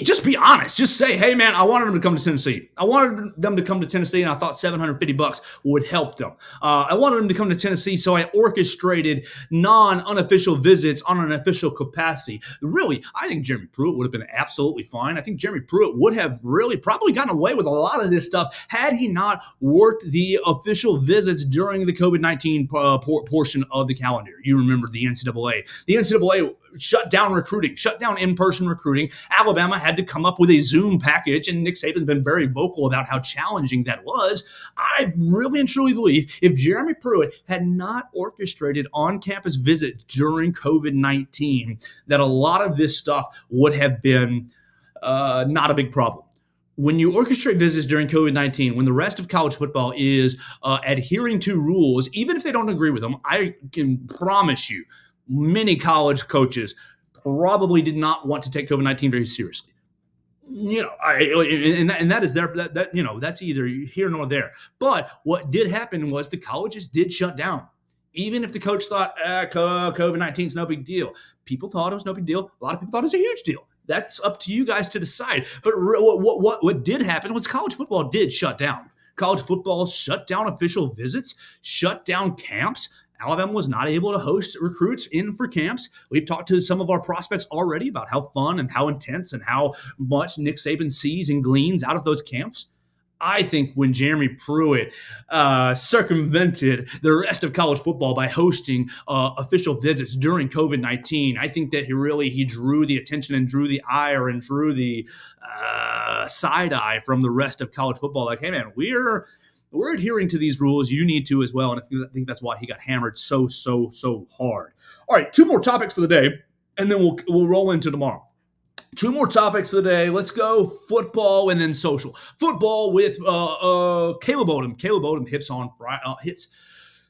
Just be honest. Just say, hey, man, I wanted them to come to Tennessee. I wanted them to come to Tennessee, and I thought $750 would help them. I wanted them to come to Tennessee, so I orchestrated unofficial visits on an official capacity. Really, I think Jeremy Pruitt would have been absolutely fine. I think Jeremy Pruitt would have really probably gotten away with a lot of this stuff had he not worked the official visits during the COVID-19 portion of the calendar. You remember the NCAA. The NCAA shut down recruiting, shut down in-person recruiting. Alabama had to come up with a Zoom package, and Nick Saban's been very vocal about how challenging that was. I really and truly believe if Jeremy Pruitt had not orchestrated on-campus visits during COVID-19, that a lot of this stuff would have been not a big problem. When you orchestrate visits during COVID-19, when the rest of college football is adhering to rules, even if they don't agree with them, I can promise you, many college coaches probably did not want to take COVID-19 very seriously. And that is there. That's either here nor there. But what did happen was the colleges did shut down. Even if the coach thought COVID-19 is no big deal, people thought it was no big deal. A lot of people thought it was a huge deal. That's up to you guys to decide. But what did happen was college football did shut down. College football shut down official visits, shut down camps. Alabama was not able to host recruits in for camps. We've talked to some of our prospects already about how fun and how intense and how much Nick Saban sees and gleans out of those camps. I think when Jeremy Pruitt circumvented the rest of college football by hosting official visits during COVID-19, I think that he drew the attention and drew the ire and drew the side eye from the rest of college football. Like, hey, man, we're adhering to these rules. You need to as well. And I think that's why he got hammered so hard. All right, 2 more topics for the day, and then we'll roll into tomorrow. 2 more topics for the day. Let's go football and then social. Football with Caleb Odom. Caleb Odom hits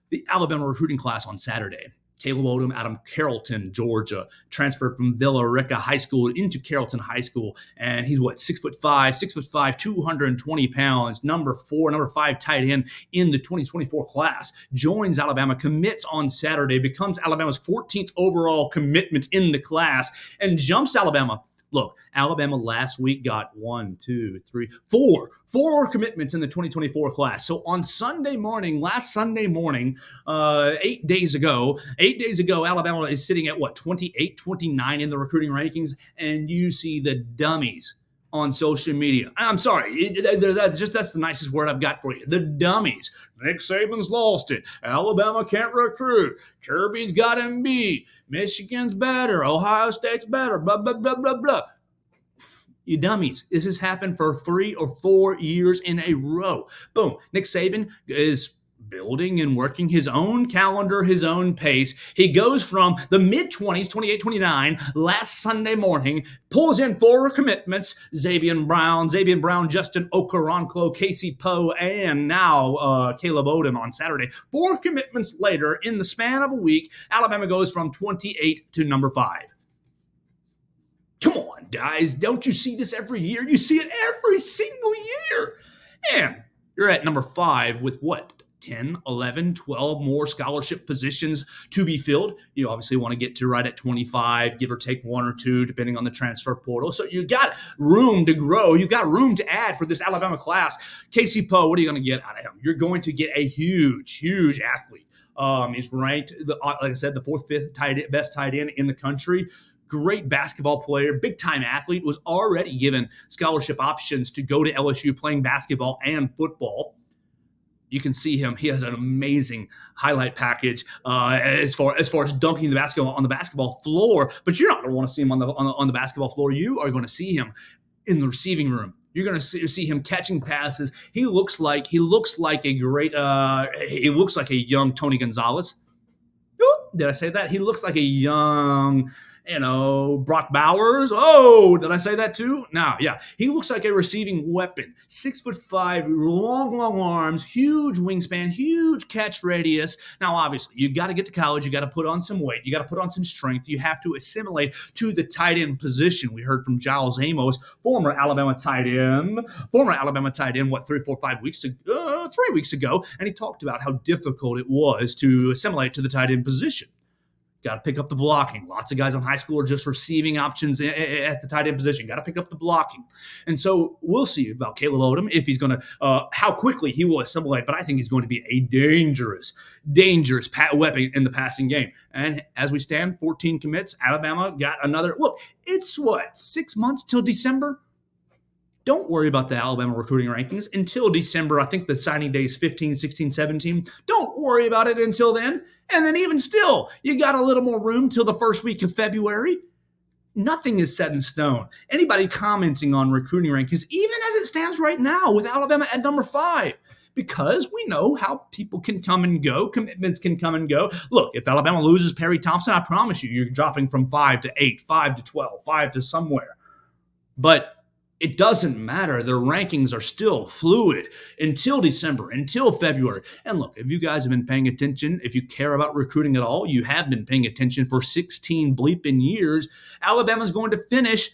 the Alabama recruiting class on Saturday. Caleb Odom out of Carrollton, Georgia, transferred from Villa Rica High School into Carrollton High School. And he's 6'5", 220 pounds, number 5 tight end in the 2024 class. Joins Alabama, commits on Saturday, becomes Alabama's 14th overall commitment in the class, and jumps Alabama. Look, Alabama last week got 4 commitments in the 2024 class. So on last Sunday morning, 8 days ago, Alabama is sitting at 28, 29 in the recruiting rankings, and you see the dummies on social media. I'm sorry, that's the nicest word I've got for you. The dummies. Nick Saban's lost it. Alabama can't recruit. Kirby's got him beat. Michigan's better. Ohio State's better. Blah, blah, blah, blah, blah. You dummies. This has happened for 3 or 4 years in a row. Boom. Nick Saban is building and working his own calendar, his own pace. He goes from the mid-20s, 28, 29, last Sunday morning, pulls in 4 commitments, Xavier Brown, Justin Okoronkwo, Casey Poe, and now Caleb Odom on Saturday. 4 commitments later, in the span of a week, Alabama goes from 28 to number 5. Come on, guys. Don't you see this every year? You see it every single year. And you're at number 5 with 10, 11, 12 more scholarship positions to be filled. You obviously want to get to right at 25, give or take 1 or 2, depending on the transfer portal. So you got room to grow. You got room to add for this Alabama class. Casey Poe, what are you going to get out of him? You're going to get a huge athlete. He's ranked, like I said, the fourth, fifth best tight end in the country. Great basketball player, big-time athlete, was already given scholarship options to go to LSU playing basketball and football. You can see him. He has an amazing highlight package as far as dunking the basketball on the basketball floor. But you're not going to want to see him on the basketball floor. You are going to see him in the receiving room. You're going to see him catching passes. He looks like a great. He looks like a young Tony Gonzalez. Did I say that? He looks like a young, Brock Bowers. Oh, did I say that too? No, yeah. He looks like a receiving weapon. 6'5", long arms, huge wingspan, huge catch radius. Now, obviously, you got to get to college. You got to put on some weight. You got to put on some strength. You have to assimilate to the tight end position. We heard from Giles Amos, former Alabama tight end, 3 weeks ago, and he talked about how difficult it was to assimilate to the tight end position. Got to pick up the blocking. Lots of guys in high school are just receiving options at the tight end position. Got to pick up the blocking. And so we'll see about Caleb Odom, if he's going to, how quickly he will assimilate. But I think he's going to be a dangerous weapon in the passing game. And as we stand, 14 commits. Alabama got another. Look, it's 6 months till December? Don't worry about the Alabama recruiting rankings until December. I think the signing day is 15, 16, 17. Don't worry about it until then. And then even still, you got a little more room till the first week of February. Nothing is set in stone. Anybody commenting on recruiting rankings, even as it stands right now with Alabama at number 5, because we know how people can come and go, commitments can come and go. Look, if Alabama loses Perry Thompson, I promise you're dropping from 5 to 8, 5 to 12, 5 to somewhere. But it doesn't matter. Their rankings are still fluid until December, until February. And look, if you guys have been paying attention, if you care about recruiting at all, you have been paying attention for 16 bleeping years. Alabama's going to finish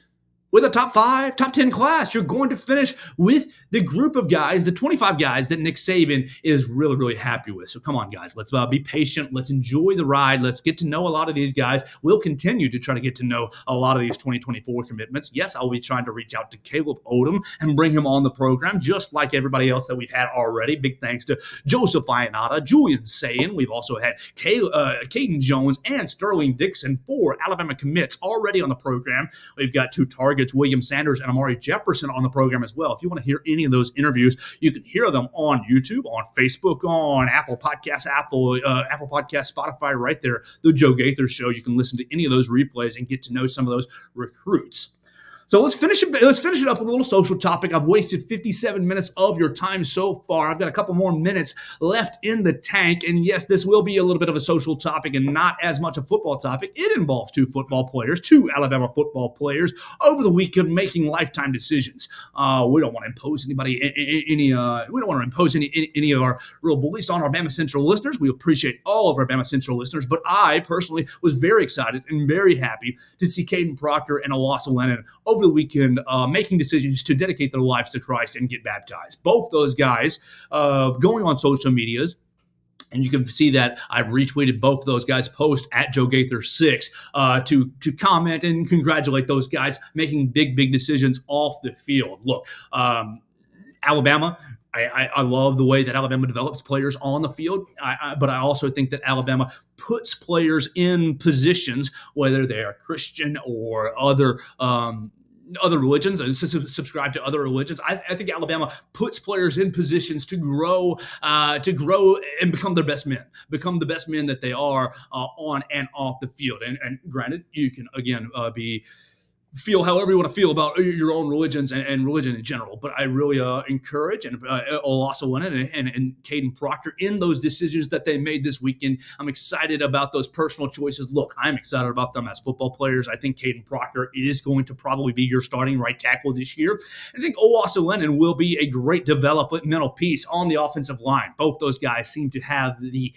with a top 5, top 10 class. You're going to finish with the group of guys, the 25 guys that Nick Saban is really, really happy with. So come on, guys. Let's be patient. Let's enjoy the ride. Let's get to know a lot of these guys. We'll continue to try to get to know a lot of these 2024 commitments. Yes, I'll be trying to reach out to Caleb Odom and bring him on the program, just like everybody else that we've had already. Big thanks to Joseph Ionata, Julian Sayin. We've also had Caden Jones and Sterling Dixon, 4 Alabama commits already on the program. We've got 2 targets, William Sanders and Amari Jefferson, on the program as well. If you want to hear any of those interviews, you can hear them on YouTube, on Facebook, on Apple Podcasts, Apple Podcasts, Spotify, right there. The Joe Gaither Show. You can listen to any of those replays and get to know some of those recruits. So let's finish it up with a little social topic. I've wasted 57 minutes of your time so far. I've got a couple more minutes left in the tank. And yes, this will be a little bit of a social topic and not as much a football topic. It involves 2 Alabama football players over the weekend making lifetime decisions. We don't want to impose anybody any of our real beliefs on our BamaCentral listeners. We appreciate all of our BamaCentral listeners, but I personally was very excited and very happy to see Caden Proctor and Olasa Lennon over the weekend making decisions to dedicate their lives to Christ and get baptized. Both those guys going on social medias. And you can see that I've retweeted both of those guys' posts at Joe Gaither 6 to comment and congratulate those guys making big decisions off the field. Look, Alabama, I love the way that Alabama develops players on the field, but I also think that Alabama puts players in positions, whether they are Christian or other religions and subscribe to other religions. I think Alabama puts players in positions to grow and become their best men, become the best men that they are on and off the field. And granted, you can again feel however you want to feel about your own religions and religion in general. But I really encourage Olasa Lennon and Caden Proctor in those decisions that they made this weekend. I'm excited about those personal choices. Look, I'm excited about them as football players. I think Caden Proctor is going to probably be your starting right tackle this year. I think Olasa Lennon will be a great developmental piece on the offensive line. Both those guys seem to have the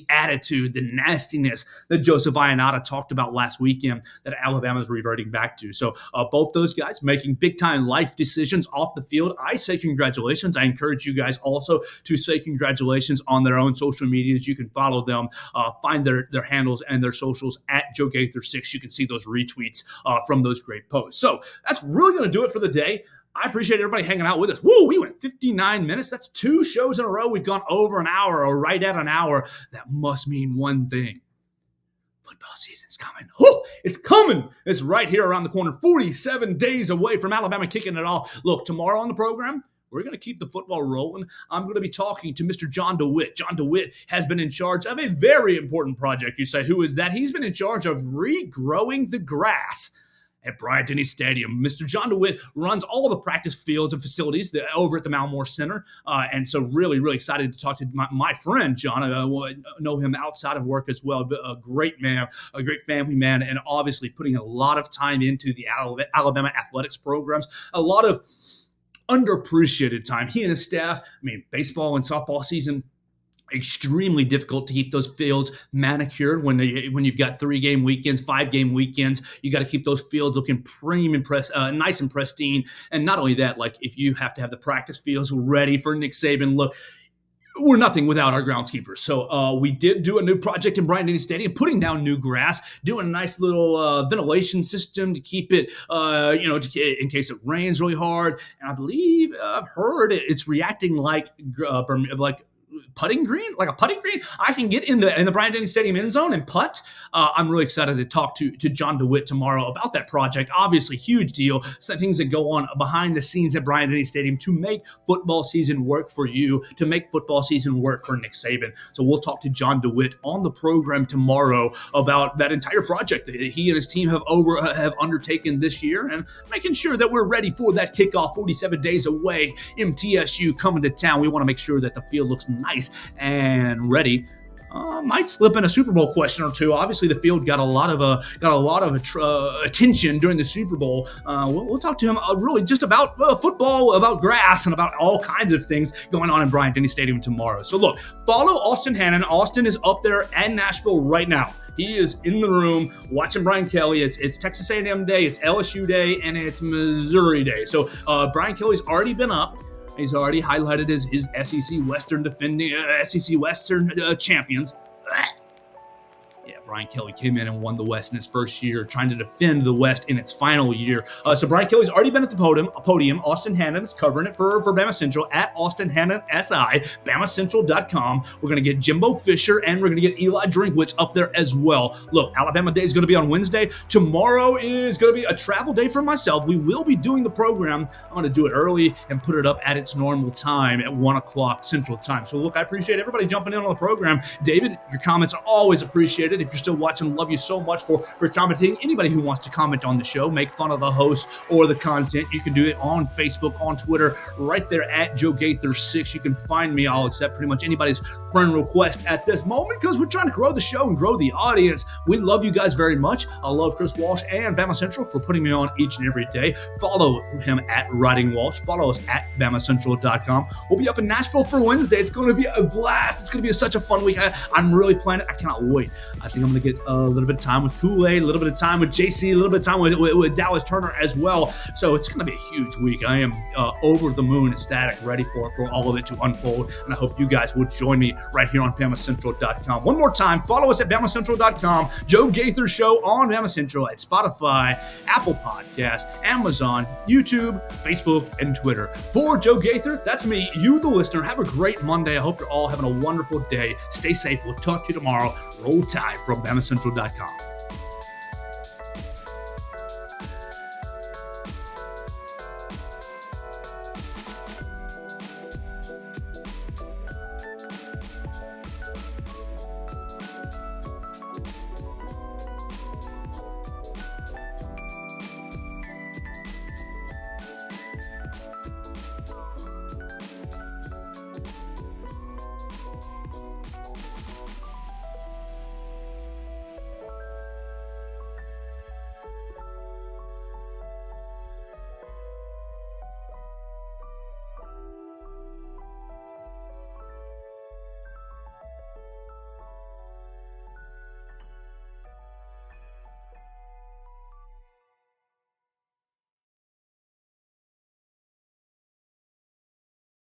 attitude, the nastiness that Joseph Ionata talked about last weekend that Alabama's reverting back to. So both those guys making big-time life decisions off the field. I say congratulations. I encourage you guys also to say congratulations on their own social medias. You can follow them, find their handles and their socials at Joe Gaither 6. You can see those retweets from those great posts. So that's really going to do it for the day. I appreciate everybody hanging out with us. Woo, we went 59 minutes. That's 2 shows in a row. We've gone over an hour or right at an hour. That must mean one thing. Football season's coming. Oh, it's coming. It's right here around the corner. 47 days away from Alabama kicking it off. Look, tomorrow on the program, we're going to keep the football rolling. I'm going to be talking to Mr. John DeWitt. John DeWitt has been in charge of a very important project. You say, who is that? He's been in charge of regrowing the grass at Bryant-Denny Stadium. Mr. John DeWitt runs all of the practice fields and facilities over at the Malmore Center. And so really, really excited to talk to my friend, John. I know him outside of work as well. A great man, a great family man, and obviously putting a lot of time into the Alabama athletics programs. A lot of underappreciated time. He and his staff, baseball and softball season, extremely difficult to keep those fields manicured when you've got 3-game weekends, 5-game weekends. You got to keep those fields looking nice and pristine. And not only that, like if you have to have the practice fields ready for Nick Saban, look, we're nothing without our groundskeepers. So we did do a new project in Bryant-Denny Stadium, putting down new grass, doing a nice little ventilation system to keep it, in case it rains really hard. And I believe I've heard it's reacting like putting green, like a putting green. I can get in the Bryant-Denny Stadium end zone and putt. I'm really excited to talk to John DeWitt tomorrow about that project. Obviously, huge deal. Some things that go on behind the scenes at Bryant-Denny Stadium to make football season work for you, to make football season work for Nick Saban. So we'll talk to John DeWitt on the program tomorrow about that entire project that he and his team have undertaken this year, and making sure that we're ready for that kickoff 47 days away. MTSU coming to town. We want to make sure that the field looks nice and ready. Might slip in a Super Bowl question or two. Obviously, the field got a lot of attention during the Super Bowl. We'll talk to him really just about football, about grass, and about all kinds of things going on in Bryant-Denny Stadium tomorrow. So look, follow Austin Hannon. Austin is up there at Nashville right now. He is in the room watching Brian Kelly. It's Texas A&M Day, it's LSU Day, and it's Missouri Day. So Brian Kelly's already been up. He's already highlighted his SEC Western champions. Yeah, Brian Kelly came in and won the West in his first year, trying to defend the West in its final year. So Brian Kelly's already been at the podium. Austin Hannon's covering it for BamaCentral at Austin Hannon SI, BamaCentral.com. We're going to get Jimbo Fisher and we're going to get Eli Drinkwitz up there as well. Look, Alabama Day is going to be on Wednesday. Tomorrow is going to be a travel day for myself. We will be doing the program. I'm going to do it early and put it up at its normal time at 1 o'clock Central Time. So look, I appreciate everybody jumping in on the program. David, your comments are always appreciated. If you're still watching, love you so much for commenting. Anybody who wants to comment on the show, make fun of the host or the content, you can do it on Facebook, on Twitter, right there at Joe Gaither 6. You can find me. I'll accept pretty much anybody's friend request at this moment because we're trying to grow the show and grow the audience. We love you guys very much. I love Chris Walsh and BamaCentral for putting me on each and every day. Follow him at Writing Walsh. Follow us at BamaCentral.com. We'll be up in Nashville for Wednesday. It's going to be a blast. It's going to be such a fun week. I'm really planning. I cannot wait. I think I'm going to get a little bit of time with Kool-Aid, a little bit of time with JC, a little bit of time with Dallas Turner as well. So it's going to be a huge week. I am over the moon, ecstatic, ready for all of it to unfold. And I hope you guys will join me right here on BamaCentral.com. One more time, follow us at BamaCentral.com. Joe Gaither Show on BamaCentral at Spotify, Apple Podcasts, Amazon, YouTube, Facebook, and Twitter. For Joe Gaither, that's me, you the listener. Have a great Monday. I hope you're all having a wonderful day. Stay safe. We'll talk to you tomorrow. Roll Tide from BamaCentral.com.